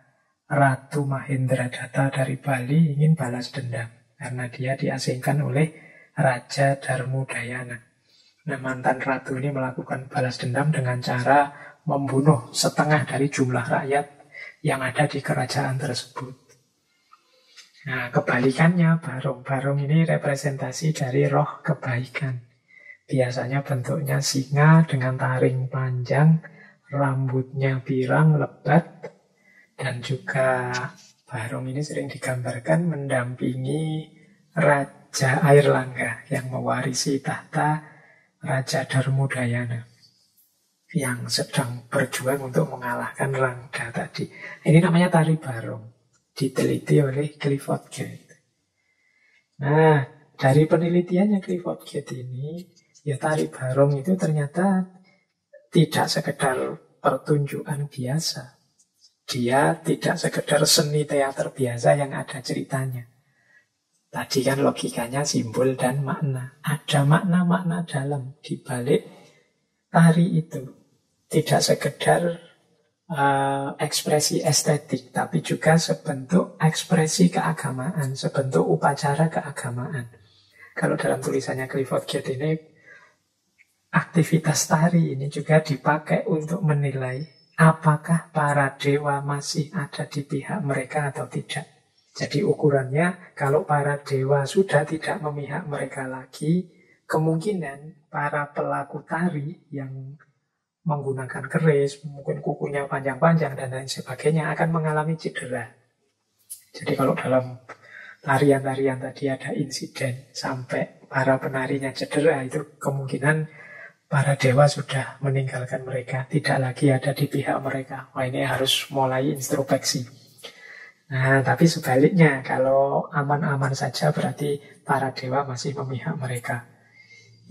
Ratu Mahendradatta dari Bali ingin balas dendam karena dia diasingkan oleh Raja Darmudayana. Nah, mantan ratu ini melakukan balas dendam dengan cara membunuh setengah dari jumlah rakyat yang ada di kerajaan tersebut. Nah, kebalikannya barong. Barong ini representasi dari roh kebaikan. Biasanya bentuknya singa dengan taring panjang, rambutnya pirang, lebat, dan juga barong ini sering digambarkan mendampingi Raja Airlangga yang mewarisi tahta Raja Darmudayana yang sedang berjuang untuk mengalahkan Rangda tadi. Ini namanya tari barong, diteliti oleh Clifford Gate. Nah, dari penelitiannya Clifford Gate ini, ya tari barong itu ternyata tidak sekedar pertunjukan biasa. Dia tidak sekedar seni teater biasa yang ada ceritanya. Tadi kan logikanya simbol dan makna. Ada makna-makna dalam di balik tari itu. Tidak sekedar ekspresi estetik, tapi juga sebentuk ekspresi keagamaan, sebentuk upacara keagamaan. Kalau dalam tulisannya Clifford Gate ini, aktivitas tari ini juga dipakai untuk menilai apakah para dewa masih ada di pihak mereka atau tidak. Jadi ukurannya, kalau para dewa sudah tidak memihak mereka lagi, kemungkinan para pelaku tari yang menggunakan keris, mungkin kukunya panjang-panjang dan lain sebagainya akan mengalami cedera. Jadi kalau dalam tarian-tarian tadi ada insiden sampai para penarinya cedera, itu kemungkinan para dewa sudah meninggalkan mereka, tidak lagi ada di pihak mereka. Wah, ini harus mulai introspeksi. Nah, tapi sebaliknya, kalau aman-aman saja berarti para dewa masih memihak mereka.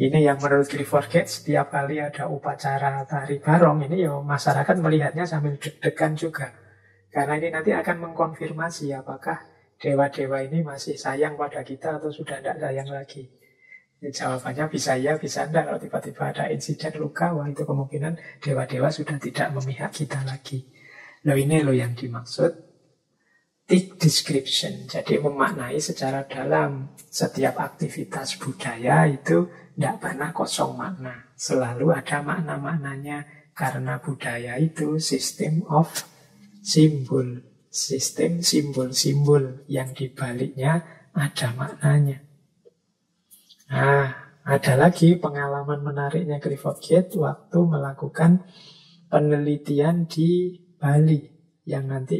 Ini yang menurut Clifford Gate, setiap kali ada upacara tari barong, ini ya masyarakat melihatnya sambil deg-degan juga. Karena ini nanti akan mengkonfirmasi apakah dewa-dewa ini masih sayang pada kita atau sudah tidak sayang lagi. Ya, jawabannya bisa iya, bisa enggak. Kalau tiba-tiba ada insiden luka, wah itu kemungkinan dewa-dewa sudah tidak memihak kita lagi. Loh ini loh yang dimaksud thick description. Jadi memaknai secara dalam. Setiap aktivitas budaya itu tidak pernah kosong makna. Selalu ada makna-maknanya. Karena budaya itu system of symbol. Sistem simbol-simbol yang dibaliknya ada maknanya. Nah, ada lagi pengalaman menariknya Clifford Geertz waktu melakukan penelitian di Bali. Yang nanti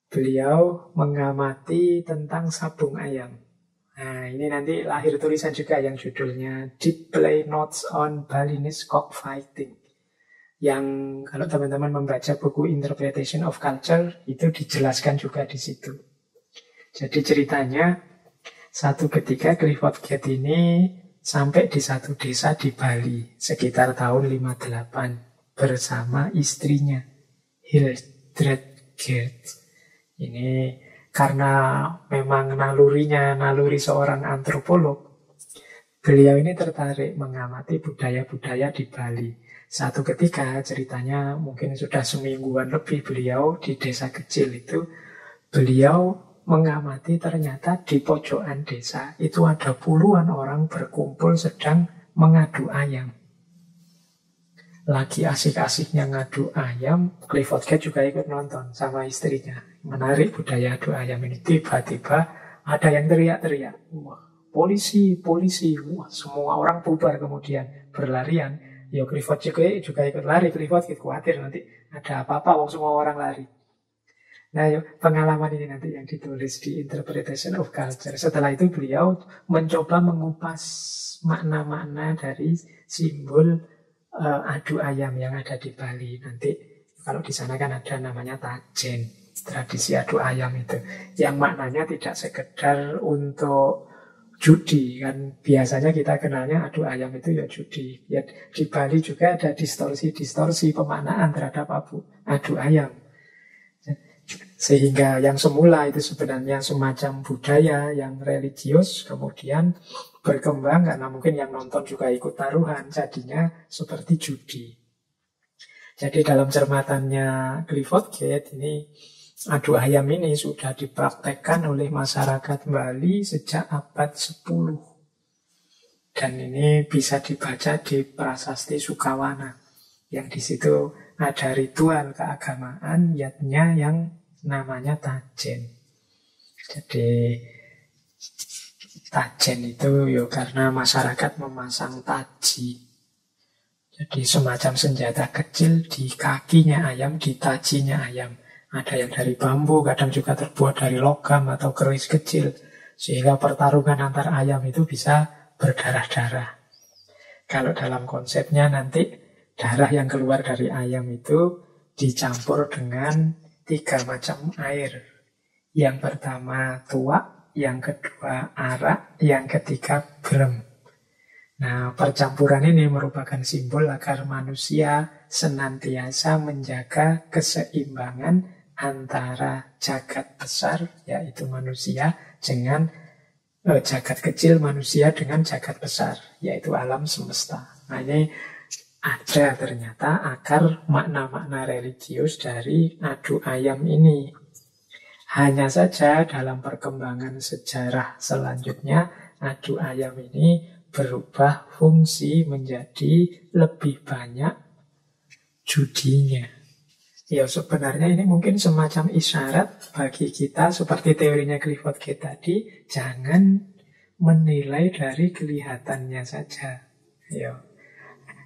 beliau mengamati tentang sabung ayam. Nah, ini nanti lahir tulisan juga yang judulnya Deep Play Notes on Balinese Cockfighting. Yang kalau teman-teman membaca buku Interpretation of Culture, itu dijelaskan juga di situ. Jadi ceritanya, satu ketika Clifford Geertz ini sampai di satu desa di Bali, sekitar tahun 58, bersama istrinya, Hildred Geertz. Ini karena memang naluri seorang antropolog, beliau ini tertarik mengamati budaya-budaya di Bali. Satu ketika ceritanya mungkin sudah semingguan lebih beliau di desa kecil itu, beliau mengamati ternyata di pojokan desa itu ada puluhan orang berkumpul sedang mengadu ayam. Lagi asik-asiknya ngadu ayam, Clifford Geertz juga ikut nonton sama istrinya. Menarik budaya adu ayam ini. Tiba-tiba ada yang teriak-teriak. Wah, polisi, polisi. Wah, semua orang bubar kemudian berlarian. Ya Clifford juga ikut lari. Clifford khawatir nanti ada apa-apa, semua orang lari. Nah, yuk, pengalaman ini nanti yang ditulis di Interpretation of Culture. Setelah itu beliau mencoba mengupas makna-makna dari simbol adu ayam yang ada di Bali. Nanti kalau di sana kan ada namanya tajen, tradisi adu ayam itu. Yang maknanya tidak sekedar untuk judi, kan biasanya kita kenalnya adu ayam itu ya judi. Ya, di Bali juga ada distorsi pemaknaan terhadap adu ayam. Sehingga yang semula itu sebenarnya semacam budaya yang religius, kemudian berkembang karena mungkin yang nonton juga ikut taruhan, jadinya seperti judi. Jadi dalam cermatannya Clifford Geertz ini, adu ayam ini sudah dipraktekkan oleh masyarakat Bali sejak abad 10. Dan ini bisa dibaca di Prasasti Sukawana. Yang di situ ada ritual keagamaan yatnya yang namanya tajen. Jadi tajen itu ya karena masyarakat memasang taji. Jadi semacam senjata kecil di kakinya ayam, di tajinya ayam. Ada yang dari bambu, kadang juga terbuat dari logam atau keris kecil. Sehingga pertarungan antar ayam itu bisa berdarah-darah. Kalau dalam konsepnya nanti darah yang keluar dari ayam itu dicampur dengan 3 macam air. Yang pertama tuak, yang kedua arak, yang ketiga brem. Nah, percampuran ini merupakan simbol agar manusia senantiasa menjaga keseimbangan antara jagat besar, yaitu manusia, dengan jagat kecil manusia dengan jagat besar, yaitu alam semesta. Nah, ini ada ternyata akar makna-makna religius dari adu ayam ini. Hanya saja dalam perkembangan sejarah selanjutnya, adu ayam ini berubah fungsi menjadi lebih banyak judinya. Ya sebenarnya ini mungkin semacam isyarat bagi kita, seperti teorinya Clifford Geertz tadi, jangan menilai dari kelihatannya saja.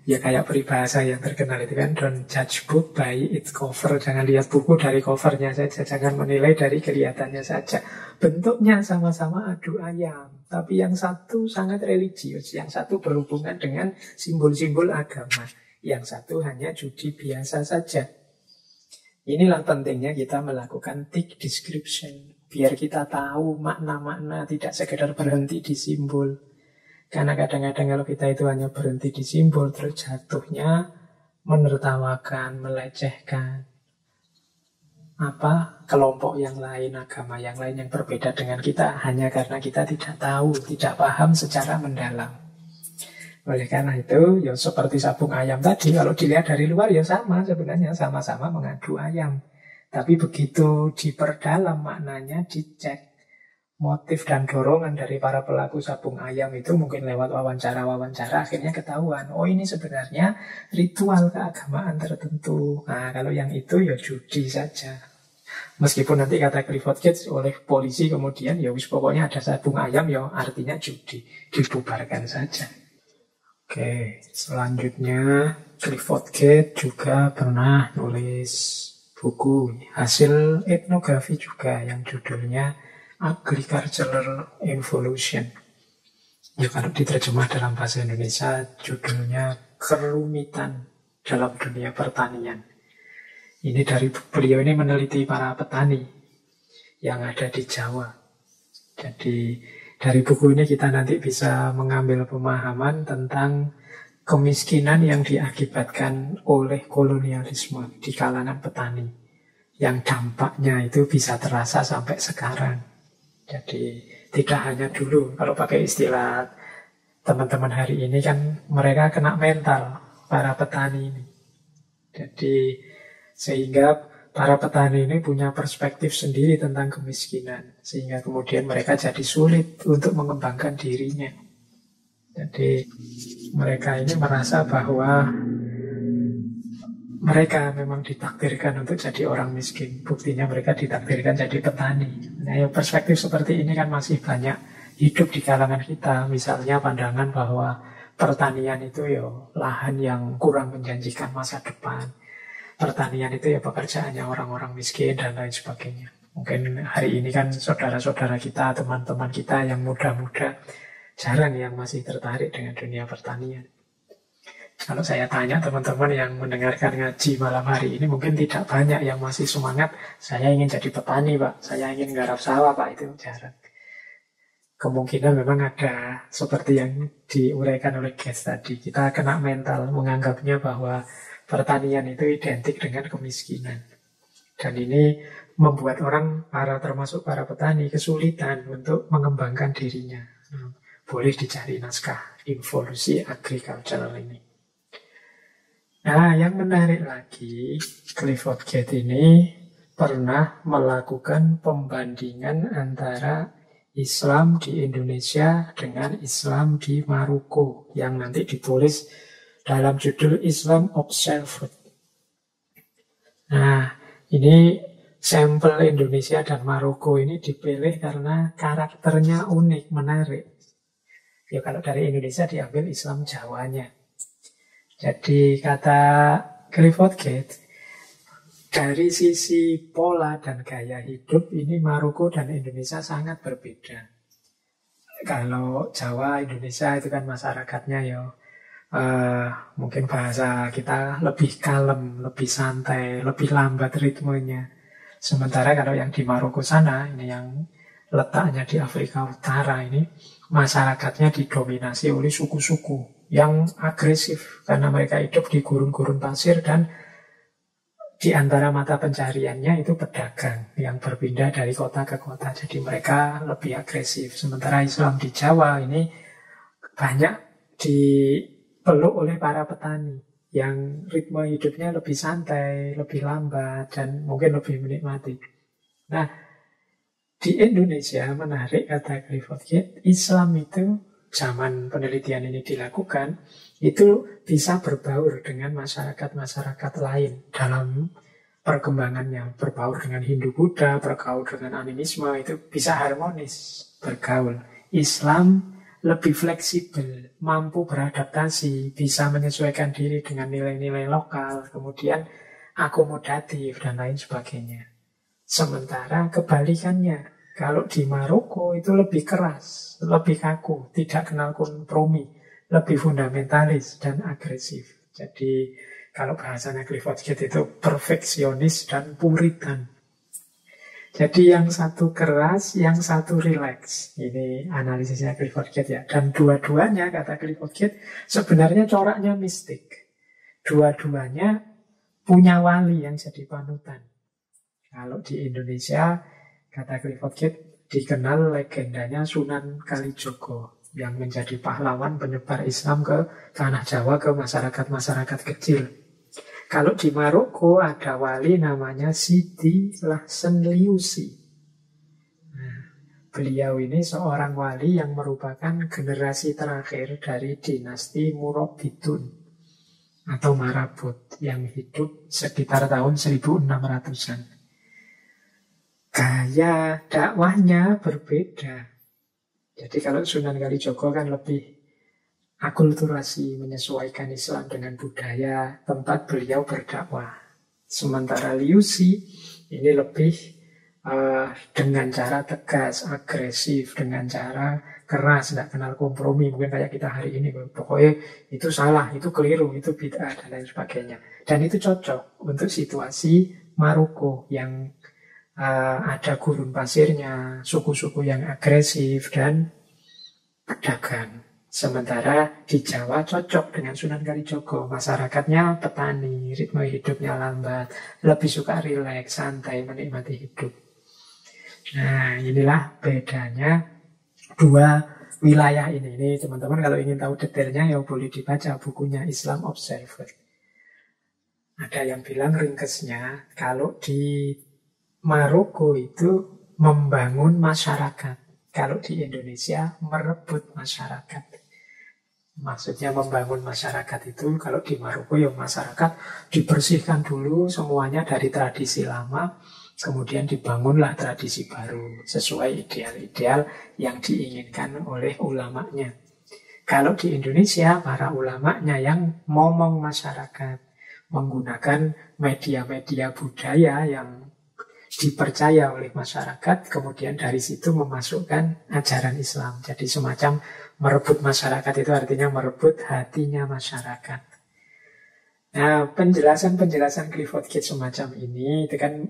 Ya kayak peribahasa yang terkenal itu kan, don't judge book by its cover. Jangan lihat buku dari covernya saja, jangan menilai dari kelihatannya saja. Bentuknya sama-sama adu ayam, tapi yang satu sangat religius, yang satu berhubungan dengan simbol-simbol agama, yang satu hanya judi biasa saja. Inilah pentingnya kita melakukan thick description, biar kita tahu makna-makna, tidak sekedar berhenti di simbol. Karena kadang-kadang kalau kita itu hanya berhenti di simbol, terus jatuhnya menertawakan, melecehkan. kelompok yang lain, agama yang lain yang berbeda dengan kita hanya karena kita tidak tahu, tidak paham secara mendalam. Oleh karena itu, ya seperti sabung ayam tadi, kalau dilihat dari luar ya sama sebenarnya, sama-sama mengadu ayam. Tapi begitu diperdalam maknanya, dicek motif dan dorongan dari para pelaku sabung ayam itu mungkin lewat wawancara-wawancara akhirnya ketahuan, oh ini sebenarnya ritual keagamaan tertentu. Nah, kalau yang itu ya judi saja. Meskipun nanti kata Clifford Gates oleh polisi kemudian ya wis pokoknya ada sabung ayam ya artinya judi, dibubarkan saja. Oke, selanjutnya Clifford Gates juga pernah nulis buku hasil etnografi juga yang judulnya Agricultural Evolution. Ya kalau diterjemah dalam bahasa Indonesia judulnya Kerumitan dalam Dunia Pertanian. Ini dari beliau ini meneliti para petani yang ada di Jawa. Jadi dari buku ini kita nanti bisa mengambil pemahaman tentang kemiskinan yang diakibatkan oleh kolonialisme di kalangan petani. Yang dampaknya itu bisa terasa sampai sekarang. Jadi tidak hanya dulu, kalau pakai istilah teman-teman hari ini kan mereka kena mental, para petani ini. Jadi sehingga para petani ini punya perspektif sendiri tentang kemiskinan. Sehingga kemudian mereka jadi sulit untuk mengembangkan dirinya. Jadi mereka ini merasa bahwa mereka memang ditakdirkan untuk jadi orang miskin. Buktinya mereka ditakdirkan jadi petani. Nah, perspektif seperti ini kan masih banyak hidup di kalangan kita. Misalnya pandangan bahwa pertanian itu ya lahan yang kurang menjanjikan masa depan. Pertanian itu ya pekerjaannya orang-orang miskin dan lain sebagainya. Mungkin hari ini kan saudara-saudara kita, teman-teman kita yang muda-muda jarang yang masih tertarik dengan dunia pertanian. Kalau saya tanya teman-teman yang mendengarkan ngaji malam hari ini mungkin tidak banyak yang masih semangat, saya ingin jadi petani Pak, saya ingin garap sawah Pak, itu jarang. Kemungkinan memang ada seperti yang diuraikan oleh Gates tadi, kita kena mental menganggapnya bahwa pertanian itu identik dengan kemiskinan. Dan ini membuat orang, termasuk para petani, kesulitan untuk mengembangkan dirinya. Boleh dicari naskah evolusi agricultural ini. Nah, yang menarik lagi, Clifford Gates ini pernah melakukan pembandingan antara Islam di Indonesia dengan Islam di Maroko yang nanti ditulis dalam judul Islam Observed. Nah, ini sampel Indonesia dan Maroko ini dipilih karena karakternya unik, menarik. Ya kalau dari Indonesia diambil Islam Jawanya. Jadi kata Clifford Gates, dari sisi pola dan gaya hidup ini Maroko dan Indonesia sangat berbeda. Kalau Jawa, Indonesia itu kan masyarakatnya ya mungkin bahasa kita lebih kalem, lebih santai, lebih lambat ritmenya. Sementara kalau yang di Maroko sana, ini yang letaknya di Afrika Utara ini, masyarakatnya didominasi oleh suku-suku yang agresif karena mereka hidup di gurun-gurun pasir dan di antara mata pencariannya itu pedagang yang berpindah dari kota ke kota. Jadi mereka lebih agresif. Sementara Islam di Jawa ini banyak dipeluk oleh para petani yang ritme hidupnya lebih santai, lebih lambat, dan mungkin lebih menikmati. Nah, di Indonesia menarik kata Clifford Gates, Islam itu zaman penelitian ini dilakukan, itu bisa berbaur dengan masyarakat-masyarakat lain dalam perkembangannya. Berbaur dengan Hindu-Buddha, bergaul dengan animisme, itu bisa harmonis bergaul. Islam lebih fleksibel, mampu beradaptasi, bisa menyesuaikan diri dengan nilai-nilai lokal, kemudian akomodatif, dan lain sebagainya. Sementara kebalikannya, kalau di Maroko itu lebih keras, lebih kaku, tidak kenal kompromi, lebih fundamentalis dan agresif. Jadi kalau bahasanya Clifford Gates itu perfeksionis dan puritan. Jadi yang satu keras, yang satu rileks. Ini analisisnya Clifford Gates ya. Dan dua-duanya, kata Clifford Gates, sebenarnya coraknya mistik. Dua-duanya punya wali yang jadi panutan. Kalau di Indonesia, kata Clifford Gate, dikenal legendanya Sunan Kalijogo yang menjadi pahlawan penyebar Islam ke tanah Jawa, ke masyarakat-masyarakat kecil. Kalau di Maroko ada wali namanya Sidi Lahsen Liusi. Nah, beliau ini seorang wali yang merupakan generasi terakhir dari dinasti Murabitun atau Marabut yang hidup sekitar tahun 1600-an. Gaya dakwahnya berbeda. Jadi kalau Sunan Kalijogo kan lebih akulturasi, menyesuaikan Islam dengan budaya tempat beliau berdakwah. Sementara Liusi ini lebih dengan cara tegas, agresif, dengan cara keras, tidak kenal kompromi. Mungkin kayak kita hari ini, pokoknya itu salah, itu keliru, itu bid'ah, dan lain sebagainya. Dan itu cocok untuk situasi Maroko yang ada gurun pasirnya, suku-suku yang agresif dan pedagang. Sementara di Jawa cocok dengan Sunan Kalijogo, masyarakatnya petani, ritme hidupnya lambat, lebih suka rileks, santai, menikmati hidup. Nah, inilah bedanya dua wilayah ini. Ini teman-teman kalau ingin tahu detailnya ya boleh dibaca bukunya Islam Observer. Ada yang bilang ringkesnya kalau di Maroko itu membangun masyarakat. Kalau di Indonesia merebut masyarakat. Maksudnya membangun masyarakat itu kalau di Maroko ya masyarakat dibersihkan dulu semuanya dari tradisi lama, kemudian dibangunlah tradisi baru sesuai ideal-ideal yang diinginkan oleh ulamanya. Kalau di Indonesia para ulamanya yang ngomong masyarakat, menggunakan media-media budaya yang dipercaya oleh masyarakat, kemudian dari situ memasukkan ajaran Islam. Jadi semacam merebut masyarakat itu artinya merebut hatinya masyarakat. Nah, penjelasan-penjelasan Clifford Gate semacam ini itu kan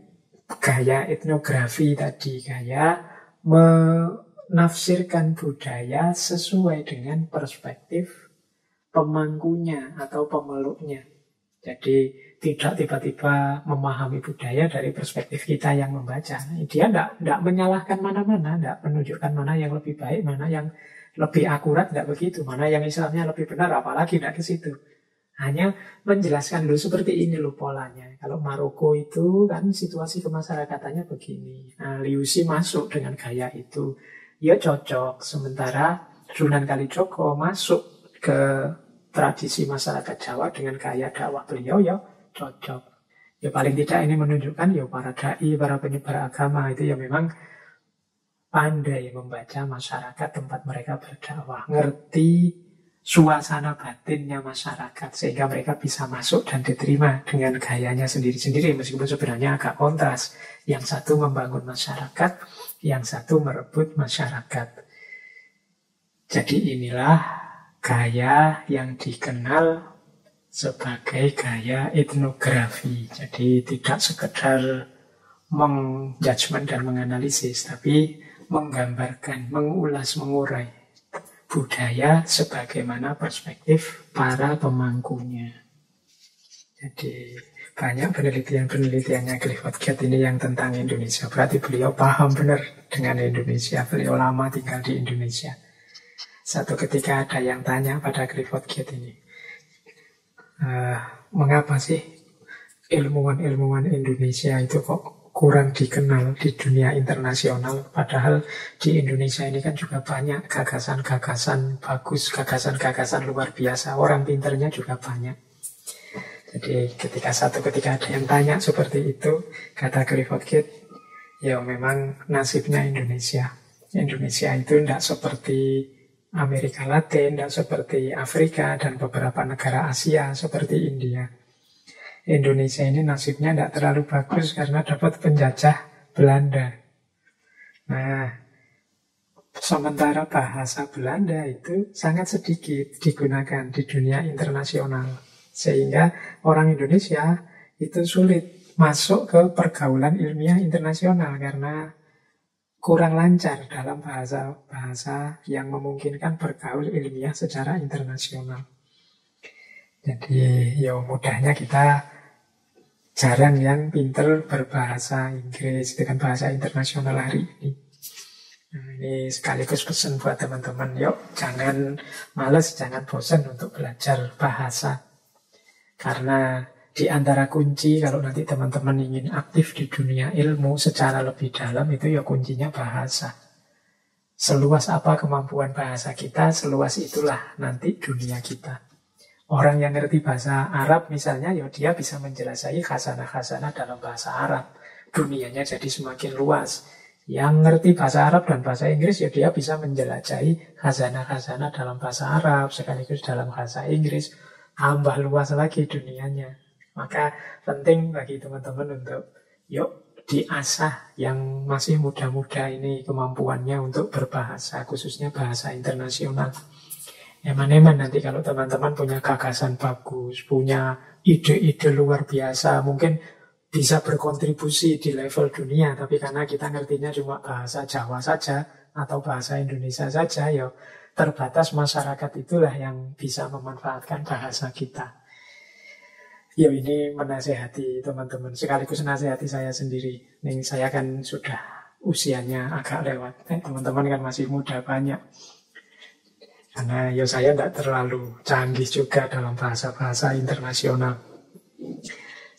gaya etnografi tadi, gaya menafsirkan budaya sesuai dengan perspektif pemangkunya atau pemeluknya. Jadi tidak tiba-tiba memahami budaya dari perspektif kita yang membaca. Dia tidak menyalahkan mana-mana, tidak menunjukkan mana yang lebih baik, mana yang lebih akurat, tidak begitu. Mana yang Islamnya lebih benar, apalagi tidak ke situ. Hanya menjelaskan dulu seperti ini loh polanya. Kalau Maroko itu kan situasi kemasyarakatannya begini. Nah, Liusi masuk dengan gaya itu. Ya cocok. Sementara Sunan Kalijogo masuk ke tradisi masyarakat Jawa dengan gaya dakwah beliau ya cocok. Ya paling tidak ini menunjukkan ya para dai, para penyebar agama itu ya memang pandai membaca masyarakat tempat mereka berdakwah, ngerti suasana batinnya masyarakat sehingga mereka bisa masuk dan diterima dengan gayanya sendiri-sendiri meskipun sebenarnya agak kontras. Yang satu membangun masyarakat, yang satu merebut masyarakat. Jadi inilah gaya yang dikenal sebagai gaya etnografi. Jadi tidak sekedar mengjudgment dan menganalisis, tapi menggambarkan, mengulas, mengurai budaya sebagaimana perspektif para pemangkunya. Jadi banyak penelitian-penelitiannya Clifford Gate ini yang tentang Indonesia. Berarti beliau paham benar dengan Indonesia. Beliau lama tinggal di Indonesia. Satu ketika ada yang tanya pada Clifford Gate ini, mengapa sih ilmuwan-ilmuwan Indonesia itu kok kurang dikenal di dunia internasional? Padahal di Indonesia ini kan juga banyak gagasan-gagasan bagus, gagasan-gagasan luar biasa. Orang pinternya juga banyak. Jadi ketika ada yang tanya seperti itu, kata Clifford Gate, ya memang nasibnya Indonesia. Indonesia itu tidak seperti Amerika Latin, tidak seperti Afrika dan beberapa negara Asia seperti India. Indonesia ini nasibnya tidak terlalu bagus karena dapat penjajah Belanda. Nah, sementara bahasa Belanda itu sangat sedikit digunakan di dunia internasional. Sehingga orang Indonesia itu sulit masuk ke pergaulan ilmiah internasional karena kurang lancar dalam bahasa yang memungkinkan bergaul ilmiah secara internasional. Jadi ya mudahnya kita Jarang yang pinter berbahasa Inggris dengan bahasa internasional hari ini. Nah, ini sekaligus pesan buat teman-teman. Yuk, jangan males, jangan bosan untuk belajar bahasa. Karena di antara kunci kalau nanti teman-teman ingin aktif di dunia ilmu secara lebih dalam itu ya kuncinya bahasa. Seluas apa kemampuan bahasa kita, seluas itulah nanti dunia kita. Orang yang ngerti bahasa Arab misalnya, ya dia bisa menjelajahi khasanah-khasanah dalam bahasa Arab. Dunianya jadi semakin luas. Yang ngerti bahasa Arab dan bahasa Inggris, ya dia bisa menjelajahi khasanah-khasanah dalam bahasa Arab, sekaligus dalam bahasa Inggris. Tambah luas lagi dunianya. Maka penting bagi teman-teman untuk yuk diasah yang masih muda-muda ini kemampuannya untuk berbahasa, khususnya bahasa internasional. Eman-eman nanti kalau teman-teman punya gagasan bagus, punya ide-ide luar biasa, mungkin bisa berkontribusi di level dunia, tapi karena kita ngertinya cuma bahasa Jawa saja atau bahasa Indonesia saja, ya terbatas masyarakat itulah yang bisa memanfaatkan bahasa kita. Ya ini menasehati teman-teman, sekaligus menasehati saya sendiri. Nih saya kan sudah usianya agak lewat, teman-teman kan masih muda banyak. Karena ya saya tidak terlalu canggih juga dalam bahasa-bahasa internasional.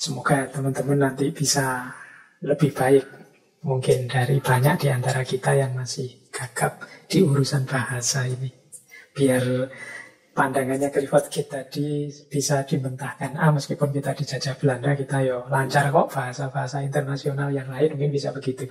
Semoga teman-teman nanti bisa lebih baik mungkin dari banyak di antara kita yang masih gagap di urusan bahasa ini. Biar pandangannya Clifford Gate tadi bisa dimentahkan. Meskipun kita dijajah Belanda, kita yo lancar kok bahasa-bahasa internasional yang lain mungkin bisa begitu.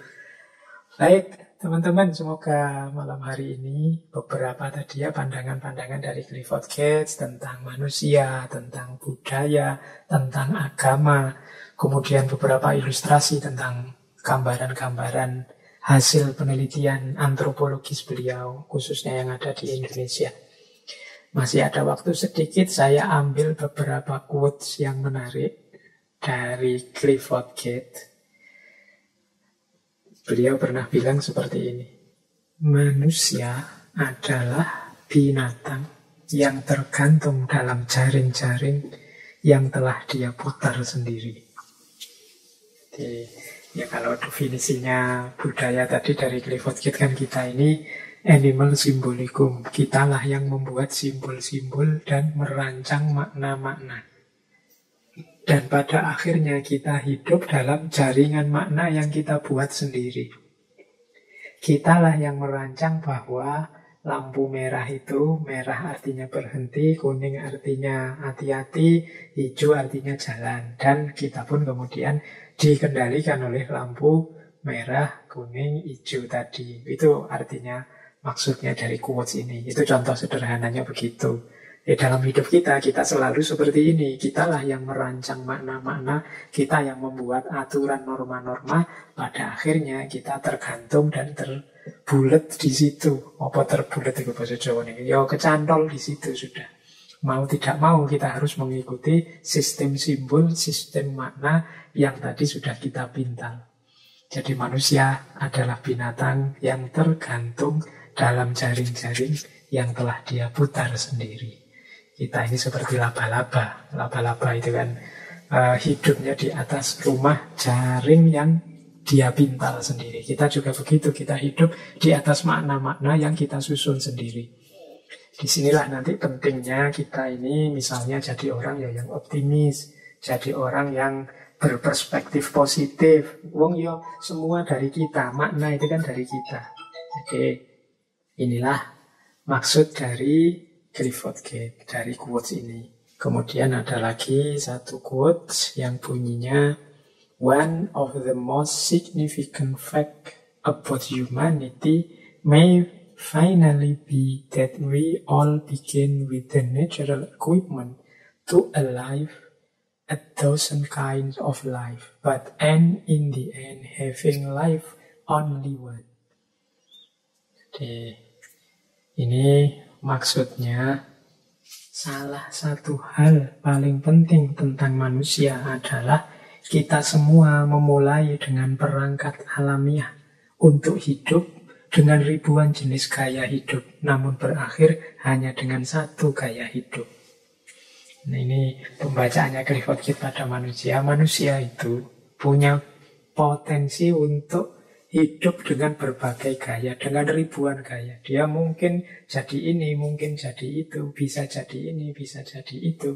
Baik, teman-teman, semoga malam hari ini beberapa tadi ya pandangan-pandangan dari Clifford Gates tentang manusia, tentang budaya, tentang agama, kemudian beberapa ilustrasi tentang gambaran-gambaran hasil penelitian antropologis beliau, khususnya yang ada di Indonesia. Masih ada waktu sedikit, saya ambil beberapa quotes yang menarik dari Clifford Gate. Beliau pernah bilang seperti ini. Manusia adalah binatang yang tergantung dalam jaring-jaring yang telah dia putar sendiri. Jadi, ya kalau definisinya budaya tadi dari Clifford Gate kan kita ini animal symbolikum. Kitalah yang membuat simbol-simbol dan merancang makna-makna. Dan pada akhirnya kita hidup dalam jaringan makna yang kita buat sendiri. Kitalah yang merancang bahwa lampu merah itu, merah artinya berhenti, kuning artinya hati-hati, hijau artinya jalan. Dan kita pun kemudian dikendalikan oleh lampu merah, kuning, hijau tadi. Itu artinya maksudnya dari quotes ini. Itu contoh sederhananya begitu. Dalam hidup kita selalu seperti ini. Kitalah yang merancang makna-makna, kita yang membuat aturan norma-norma. Pada akhirnya kita tergantung dan terbulet di situ. Apa terbulet itu bahasa Jawa ini? Ya kecantol di situ sudah. Mau tidak mau kita harus mengikuti sistem simbol, sistem makna yang tadi sudah kita pintal. Jadi manusia adalah binatang yang tergantung dalam jaring-jaring yang telah dia putar sendiri. Kita ini seperti laba-laba. Laba-laba itu kan hidupnya di atas rumah jaring yang dia pintal sendiri. Kita juga begitu, kita hidup di atas makna-makna yang kita susun sendiri. Disinilah nanti pentingnya kita ini misalnya jadi orang yang optimis, jadi orang yang berperspektif positif. Wong yo semua dari kita, makna itu kan dari kita. Oke. Inilah maksud dari Clifford Gate, dari quotes ini. Kemudian ada lagi satu quotes yang bunyinya, one of the most significant fact about humanity may finally be that we all begin with the natural equipment to alive 1,000 kinds of life, but end in the end having life only one. Jadi ini maksudnya salah satu hal paling penting tentang manusia adalah kita semua memulai dengan perangkat alamiah untuk hidup dengan ribuan jenis gaya hidup, namun berakhir hanya dengan satu gaya hidup. Nah, ini pembacaannya Clifford Gate pada manusia. Manusia itu punya potensi untuk hidup dengan berbagai gaya, dengan ribuan gaya. Dia mungkin jadi ini, mungkin jadi itu, bisa jadi ini, bisa jadi itu.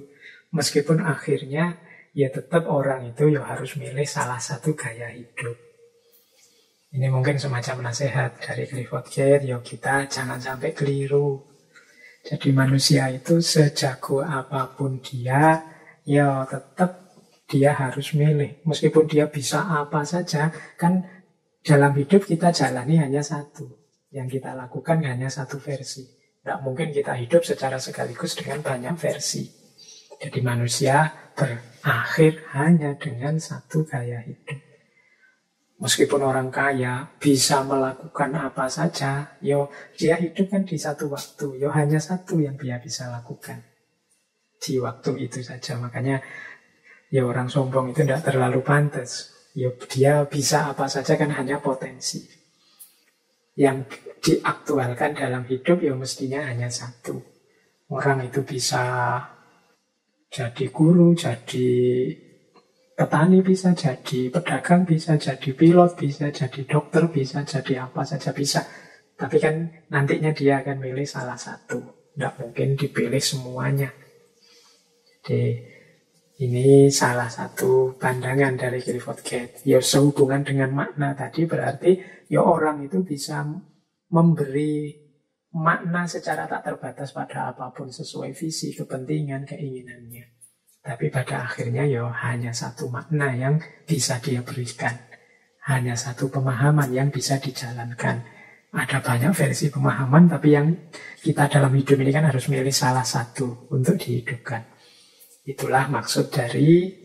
Meskipun akhirnya ya tetap orang itu ya harus milih salah satu gaya hidup. Ini mungkin semacam nasihat dari Clifford Gate, ya kita jangan sampai keliru. Jadi manusia itu sejago apapun dia, ya tetap dia harus milih. Meskipun dia bisa apa saja, kan dalam hidup kita jalani hanya satu. Yang kita lakukan hanya satu versi. Tidak mungkin kita hidup secara sekaligus dengan banyak versi. Jadi manusia berakhir hanya dengan satu gaya hidup. Meskipun orang kaya bisa melakukan apa saja, dia hidup kan di satu waktu, hanya satu yang dia bisa lakukan di waktu itu saja. Makanya orang sombong itu tidak terlalu pantas. Dia bisa apa saja kan hanya potensi. Yang diaktualkan dalam hidup mestinya hanya satu. Orang itu bisa jadi guru, jadi petani, bisa jadi pedagang, bisa jadi pilot, bisa jadi dokter, bisa jadi apa saja bisa. Tapi kan nantinya dia akan milih salah satu. Tidak mungkin dipilih semuanya. Jadi ini salah satu pandangan dari Clifford Gate. Sehubungan dengan makna tadi berarti orang itu bisa memberi makna secara tak terbatas pada apapun sesuai visi, kepentingan, keinginannya. Tapi pada akhirnya hanya satu makna yang bisa dia berikan. Hanya satu pemahaman yang bisa dijalankan. Ada banyak versi pemahaman, tapi yang kita dalam hidup ini kan harus milih salah satu untuk dihidupkan. Itulah maksud dari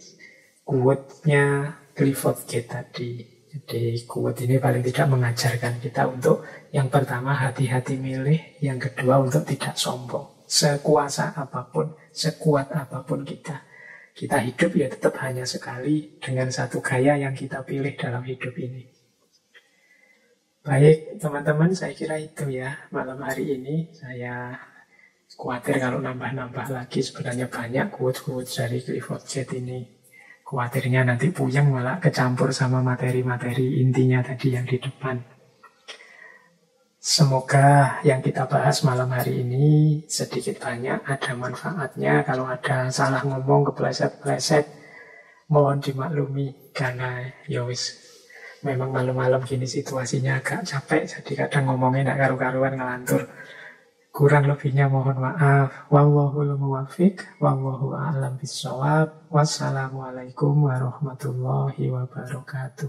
quote-nya Clifford Gate tadi. Jadi quote ini paling tidak mengajarkan kita untuk yang pertama hati-hati milih, yang kedua untuk tidak sombong. Sekuasa apapun, sekuat apapun kita hidup tetap hanya sekali dengan satu gaya yang kita pilih dalam hidup ini. Baik teman-teman, saya kira itu ya malam hari ini. Saya khawatir kalau nambah-nambah lagi, sebenarnya banyak quote-quote dari Clifford Gate ini. Khawatirnya nanti puyeng malah kecampur sama materi-materi intinya tadi yang di depan. Semoga yang kita bahas malam hari ini sedikit banyak ada manfaatnya. Kalau ada salah ngomong, kepleset-pleset, mohon dimaklumi. Karena memang malam-malam gini situasinya agak capek. Jadi kadang ngomongnya tidak karu-karuan, ngelantur. Kurang lebihnya mohon maaf. Wallahul muwaffiq, wallahu a'lam bishawab. Wassalamualaikum warahmatullahi wabarakatuh.